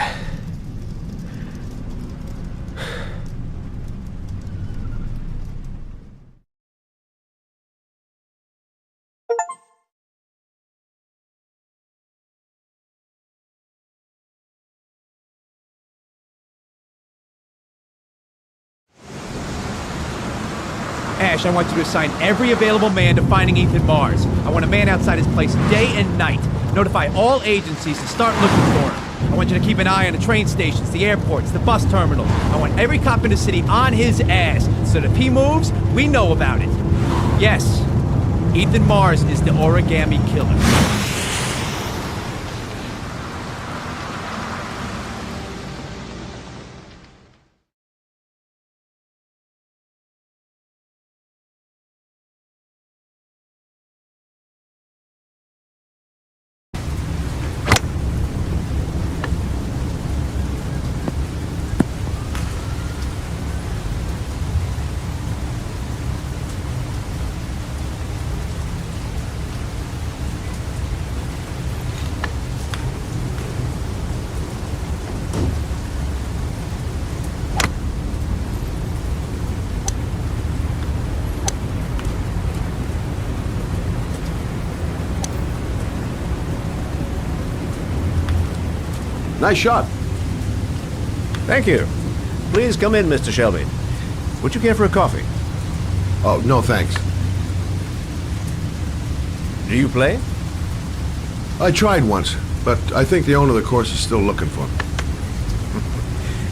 [SPEAKER 7] Ash, I want you to assign every available man to finding Ethan Mars. I want a man outside his place day and night. Notify all agencies to start looking for him. I want you to keep an eye on the train stations, the airports, the bus terminals. I want every cop in the city on his ass, so that if he moves, we know about it. Yes, Ethan Mars is the origami killer.
[SPEAKER 9] Nice shot.
[SPEAKER 2] Thank you.
[SPEAKER 18] Please come in, Mr. Shelby. Would you care for a coffee?
[SPEAKER 9] Oh, no thanks.
[SPEAKER 18] Do you play?
[SPEAKER 9] I tried once, but I think the owner of the course is still looking for me.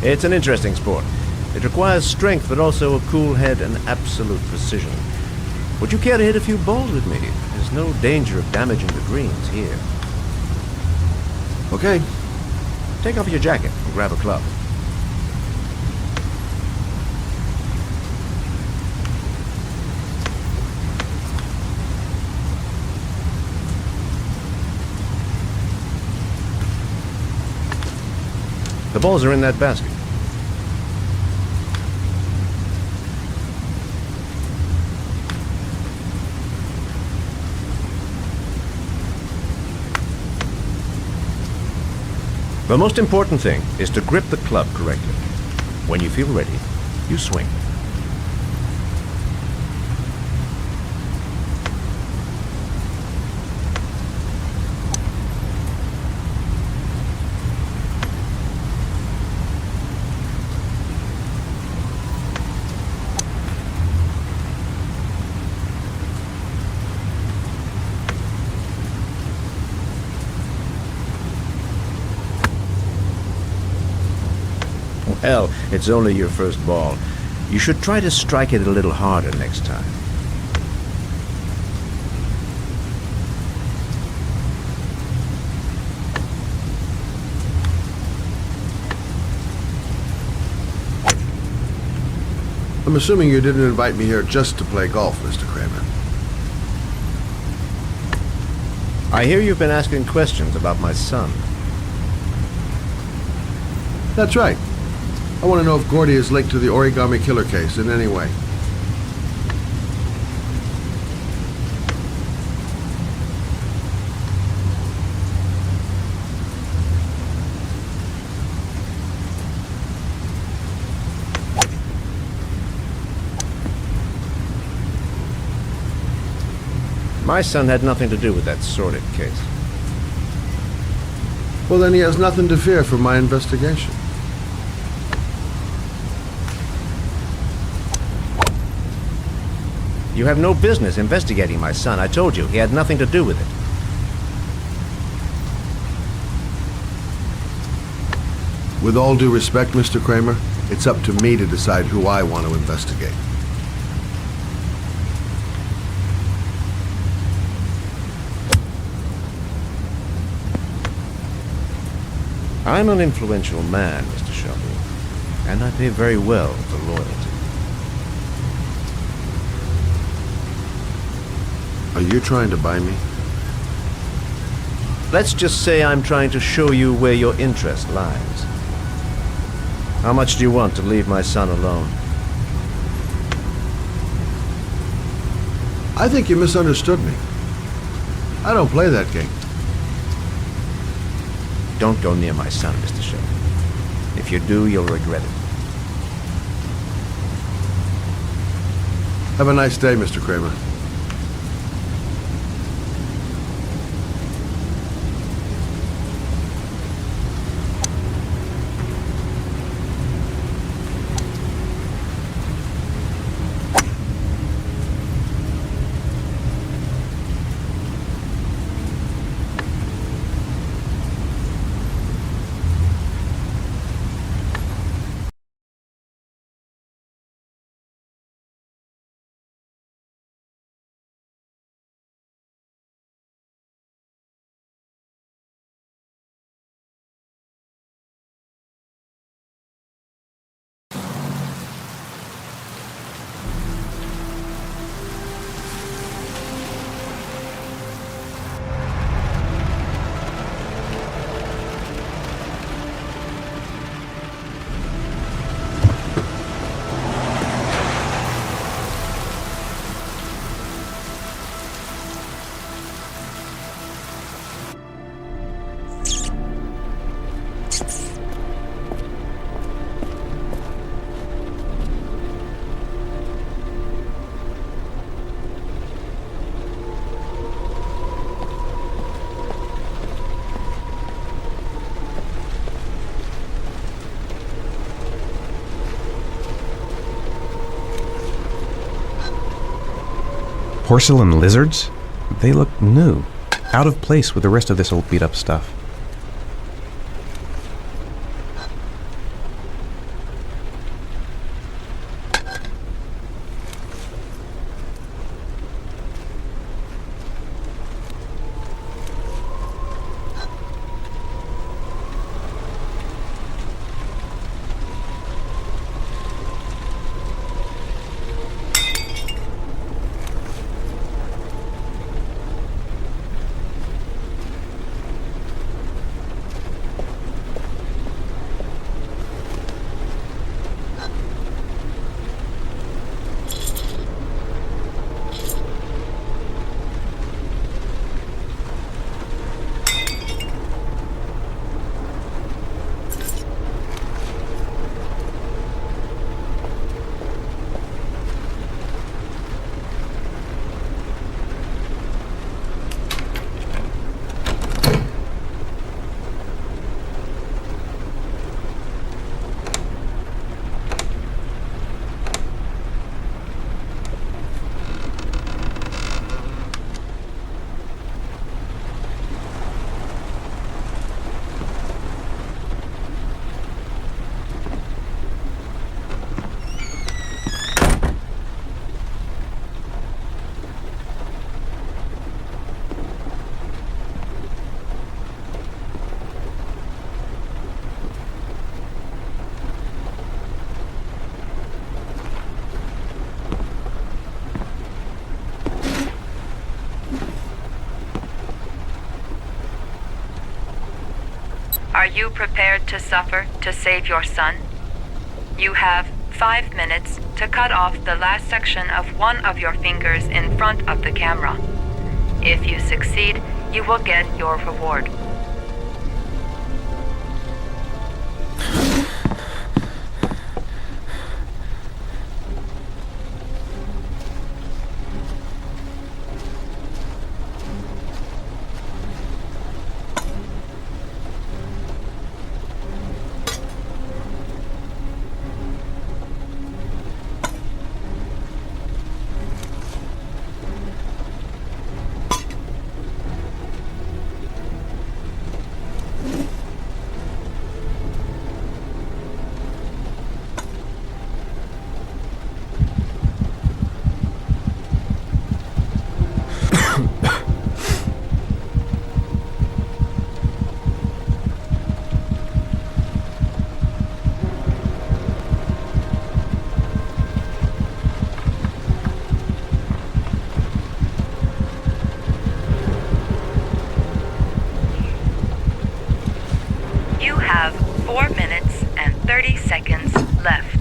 [SPEAKER 18] It's an interesting sport. It requires strength, but also a cool head and absolute precision. Would you care to hit a few balls with me? There's no danger of damaging the greens here.
[SPEAKER 9] Okay.
[SPEAKER 18] Take off your jacket and grab a club. The balls are in that basket. The most important thing is to grip the club correctly. When you feel ready, you swing. Well, it's only your first ball. You should try to strike it a little harder next time.
[SPEAKER 9] I'm assuming you didn't invite me here just to play golf, Mr. Kramer.
[SPEAKER 18] I hear you've been asking questions about my son.
[SPEAKER 9] That's right. I want to know if Gordy is linked to the Origami Killer case in any way.
[SPEAKER 18] My son had nothing to do with that sordid case.
[SPEAKER 9] Well, then he has nothing to fear from my investigation.
[SPEAKER 18] You have no business investigating my son. I told you, he had nothing to do with it.
[SPEAKER 9] With all due respect, Mr. Kramer, it's up to me to decide who I want to investigate.
[SPEAKER 18] I'm an influential man, Mr. Shelby, and I pay very well for loyalty.
[SPEAKER 9] Are you trying to buy me?
[SPEAKER 18] Let's just say I'm trying to show you where your interest lies. How much do you want to leave my son alone?
[SPEAKER 9] I think you misunderstood me. I don't play that game.
[SPEAKER 18] Don't go near my son, Mr. Shelby. If you do, you'll regret it.
[SPEAKER 9] Have a nice day, Mr. Kramer.
[SPEAKER 1] Porcelain lizards? They look new. Out of place with the rest of this old beat-up stuff.
[SPEAKER 3] Are you prepared to suffer to save your son? You have 5 minutes to cut off the last section of one of your fingers in front of the camera. If you succeed, you will get your reward. You have 4 minutes and 30 seconds left.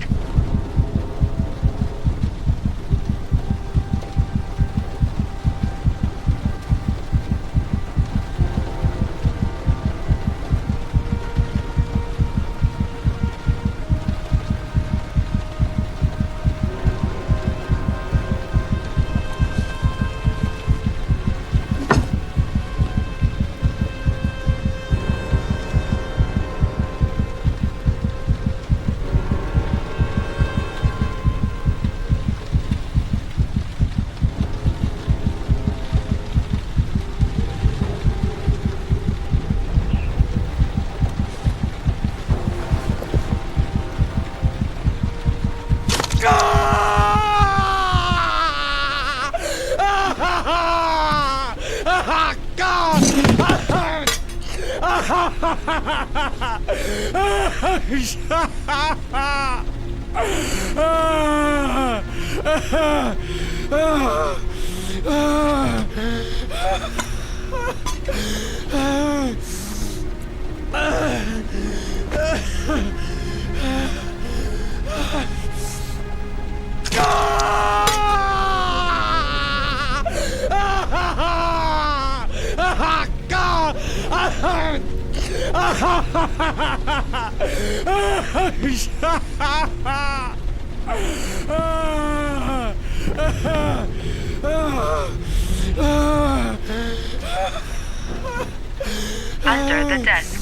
[SPEAKER 3] Under the desk.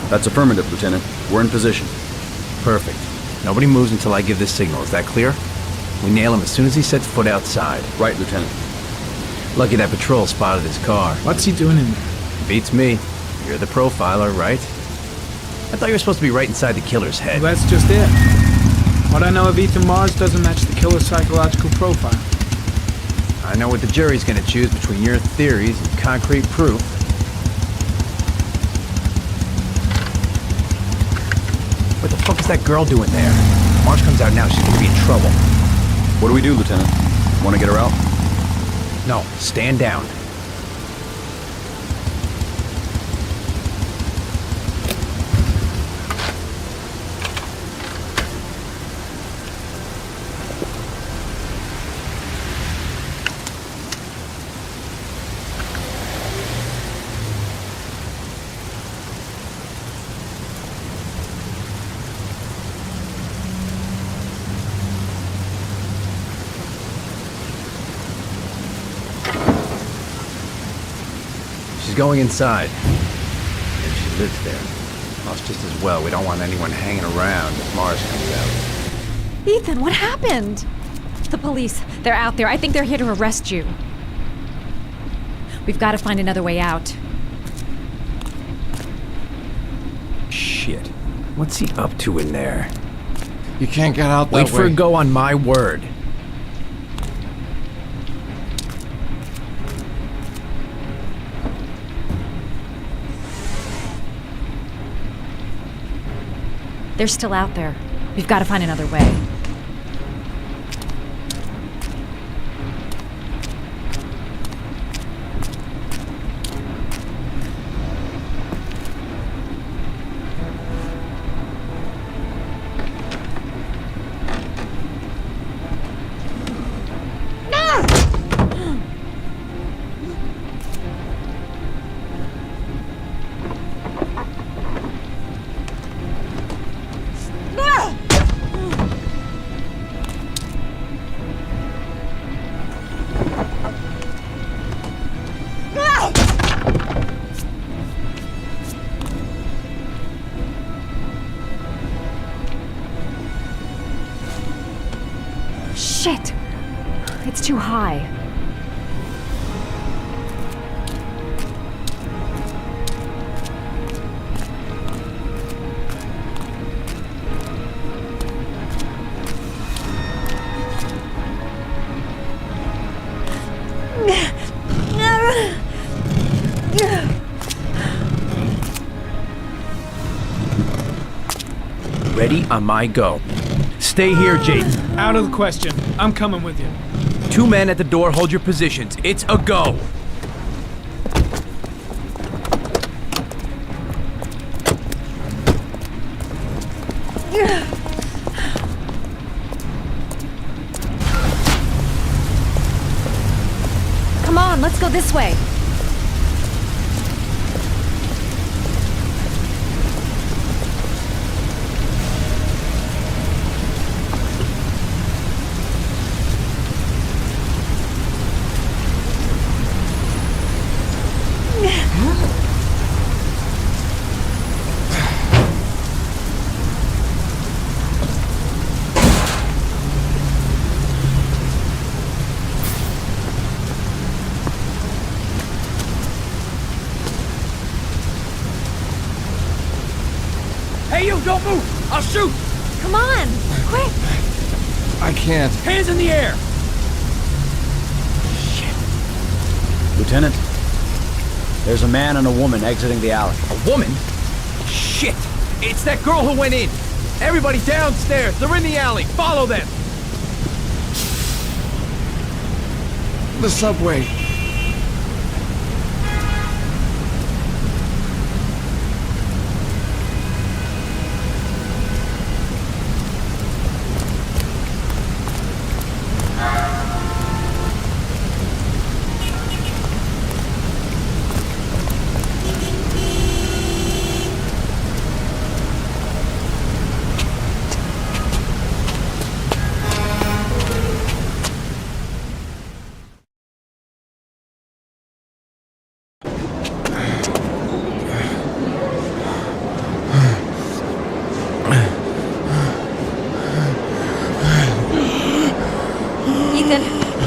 [SPEAKER 19] That's affirmative, Lieutenant. We're in position.
[SPEAKER 20] Perfect. Nobody moves until I give the signal. Is that clear? We nail him as soon as he sets foot outside.
[SPEAKER 19] Right, Lieutenant.
[SPEAKER 20] Lucky that patrol spotted his car.
[SPEAKER 8] What's he doing in there?
[SPEAKER 20] Beats me. You're the profiler, right? I thought you were supposed to be right inside the killer's head.
[SPEAKER 8] Well, that's just it. What I know of Ethan Mars doesn't match the killer's psychological profile.
[SPEAKER 20] I know what the jury's gonna choose between your theories and concrete proof. What the fuck is that girl doing there? If Mars comes out now, she's gonna be in trouble.
[SPEAKER 19] What do we do, Lieutenant? Want to get her out?
[SPEAKER 20] No, stand down. She's going inside. If she lives there. Well, it's just as well. We don't want anyone hanging around if Mars comes out.
[SPEAKER 6] Ethan, what happened? The police. They're out there. I think they're here to arrest you. We've got to find another way out.
[SPEAKER 20] Shit. What's he up to in there?
[SPEAKER 1] You can't get out that
[SPEAKER 20] Wait for
[SPEAKER 1] way.
[SPEAKER 20] a go on my word.
[SPEAKER 6] They're still out there. We've got to find another way. Shit! It's too high.
[SPEAKER 20] Ready on my go. Stay here, Jaden.
[SPEAKER 8] Out of the question. I'm coming with you.
[SPEAKER 20] 2 men at the door, hold your positions. It's a go.
[SPEAKER 6] Come on, let's go this way.
[SPEAKER 7] Hey, you, don't move! I'll shoot!
[SPEAKER 6] Come on, quick!
[SPEAKER 1] I can't.
[SPEAKER 7] Hands in the air!
[SPEAKER 19] Lieutenant, there's a man and a woman exiting the alley.
[SPEAKER 7] A woman? Shit! It's that girl who went in! Everybody downstairs! They're in the alley! Follow them!
[SPEAKER 1] The subway.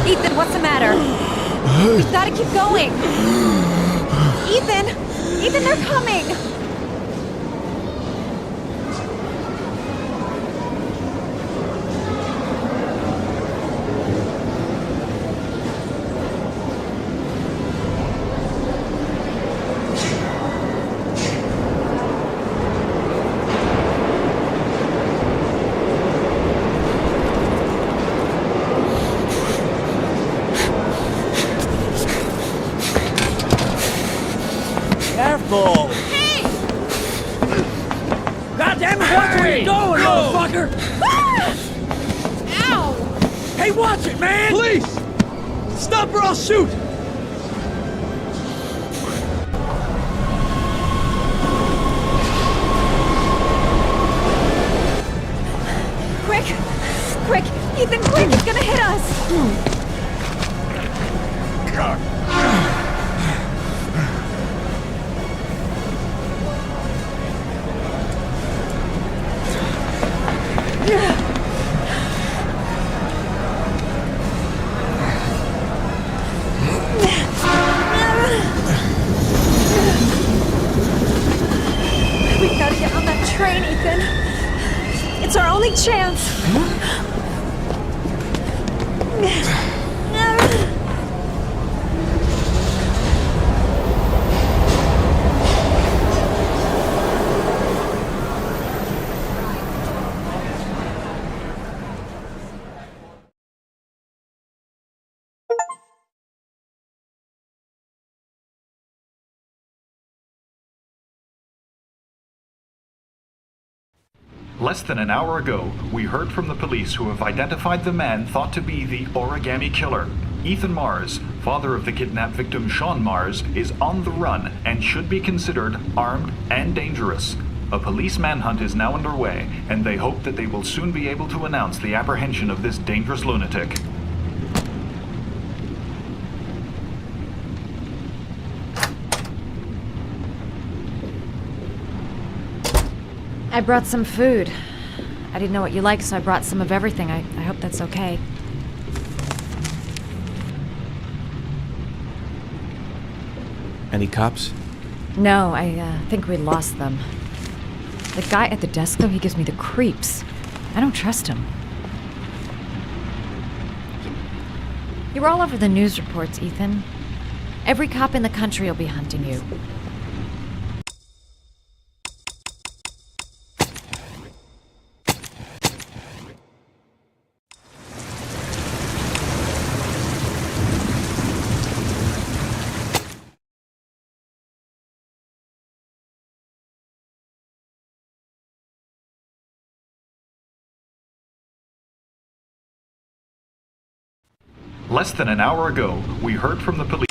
[SPEAKER 6] Ethan, what's the matter? We've got to keep going. Ethan, they're coming.
[SPEAKER 14] Careful!
[SPEAKER 12] Hey!
[SPEAKER 14] God damn it, watch where you're going, motherfucker!
[SPEAKER 12] Ow!
[SPEAKER 7] Hey, watch it, man! Police! Stop or I'll shoot!
[SPEAKER 6] Quick! Ethan, quick! It's gonna hit us! We've got to get on that train, Ethan. It's our only chance.
[SPEAKER 4] Less than an hour ago, we heard from the police who have identified the man thought to be the origami killer. Ethan Mars, father of the kidnapped victim Sean Mars, is on the run and should be considered armed and dangerous. A police manhunt is now underway, and they hope that they will soon be able to announce the apprehension of this dangerous lunatic.
[SPEAKER 6] I brought some food. I didn't know what you liked, so I brought some of everything. I hope that's okay.
[SPEAKER 1] Any cops?
[SPEAKER 6] No, I think we lost them. The guy at the desk, though, he gives me the creeps. I don't trust him. You were all over the news reports, Ethan. Every cop in the country will be hunting you.
[SPEAKER 4] Less than an hour ago, we heard from the police